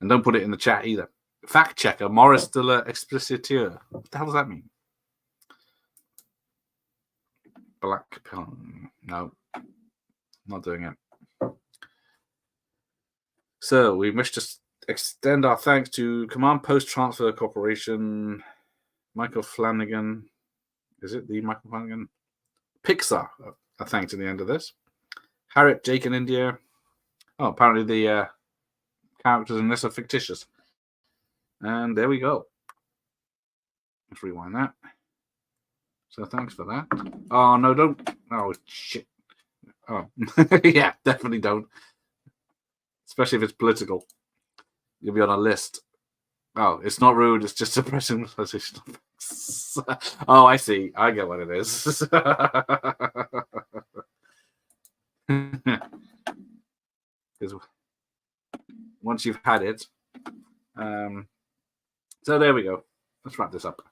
And don't put it in the chat either. Fact checker, Morris de la Expliciteur. What the hell does that mean? Black pill. No. Not doing it. So we wish to extend our thanks to Command Post Transfer Corporation, Michael Flanagan. Is it the Michael Flanagan? Pixar. A thanks at the end of this. Harriet, Jake, and India. Oh, apparently the characters in this are fictitious. And there we go. Let's rewind that. So thanks for that. Oh, no, don't. Oh, shit. Oh, yeah, definitely don't. Especially if it's political. You'll be on a list. Oh, it's not rude. It's just suppressing position. Oh, I see. I get what it is. Because once you've had it. So there we go. Let's wrap this up.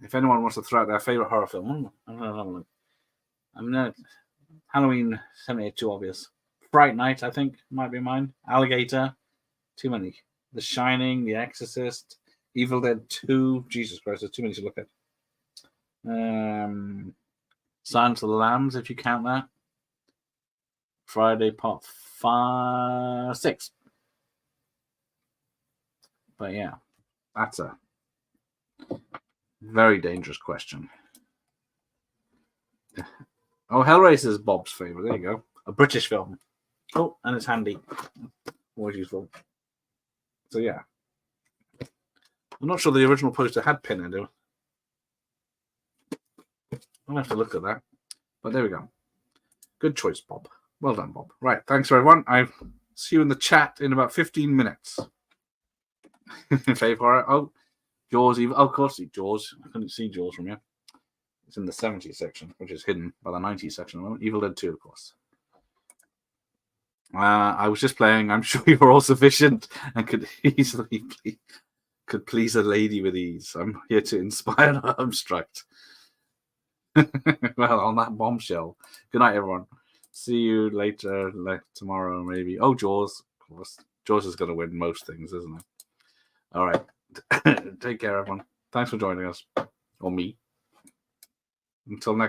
If anyone wants to throw out their favorite horror film, I'm going to have a look. I'm not. Halloween 78 too obvious. Fright Night, I think, might be mine. Alligator, too many. The Shining, The Exorcist, Evil Dead 2. Jesus Christ, there's too many to look at. Silence of the Lambs, if you count that. Friday Part 6. But yeah, that's a very dangerous question. Oh, Hellraiser is Bob's favorite. There you go. A British film. Oh, and it's handy. Always useful. So yeah. I'm not sure the original poster had Pin in it. I'll have to look at that. But there we go. Good choice, Bob. Well done, Bob. Right. Thanks, everyone. I'll see you in the chat in about 15 minutes. Fave horror. Oh, Jaws. Oh, of course, Jaws. I couldn't see Jaws from here. It's in the 70s section, which is hidden by the 90s section at the moment. Evil Dead 2, of course. I was just playing. I'm sure you were all sufficient and could easily please a lady with ease. I'm here to inspire and obstruct. Well, on that bombshell. Good night, everyone. See you later, tomorrow, maybe. Oh, Jaws. Of course. Jaws is going to win most things, isn't it? All right. Take care, everyone. Thanks for joining us. Or me. Until next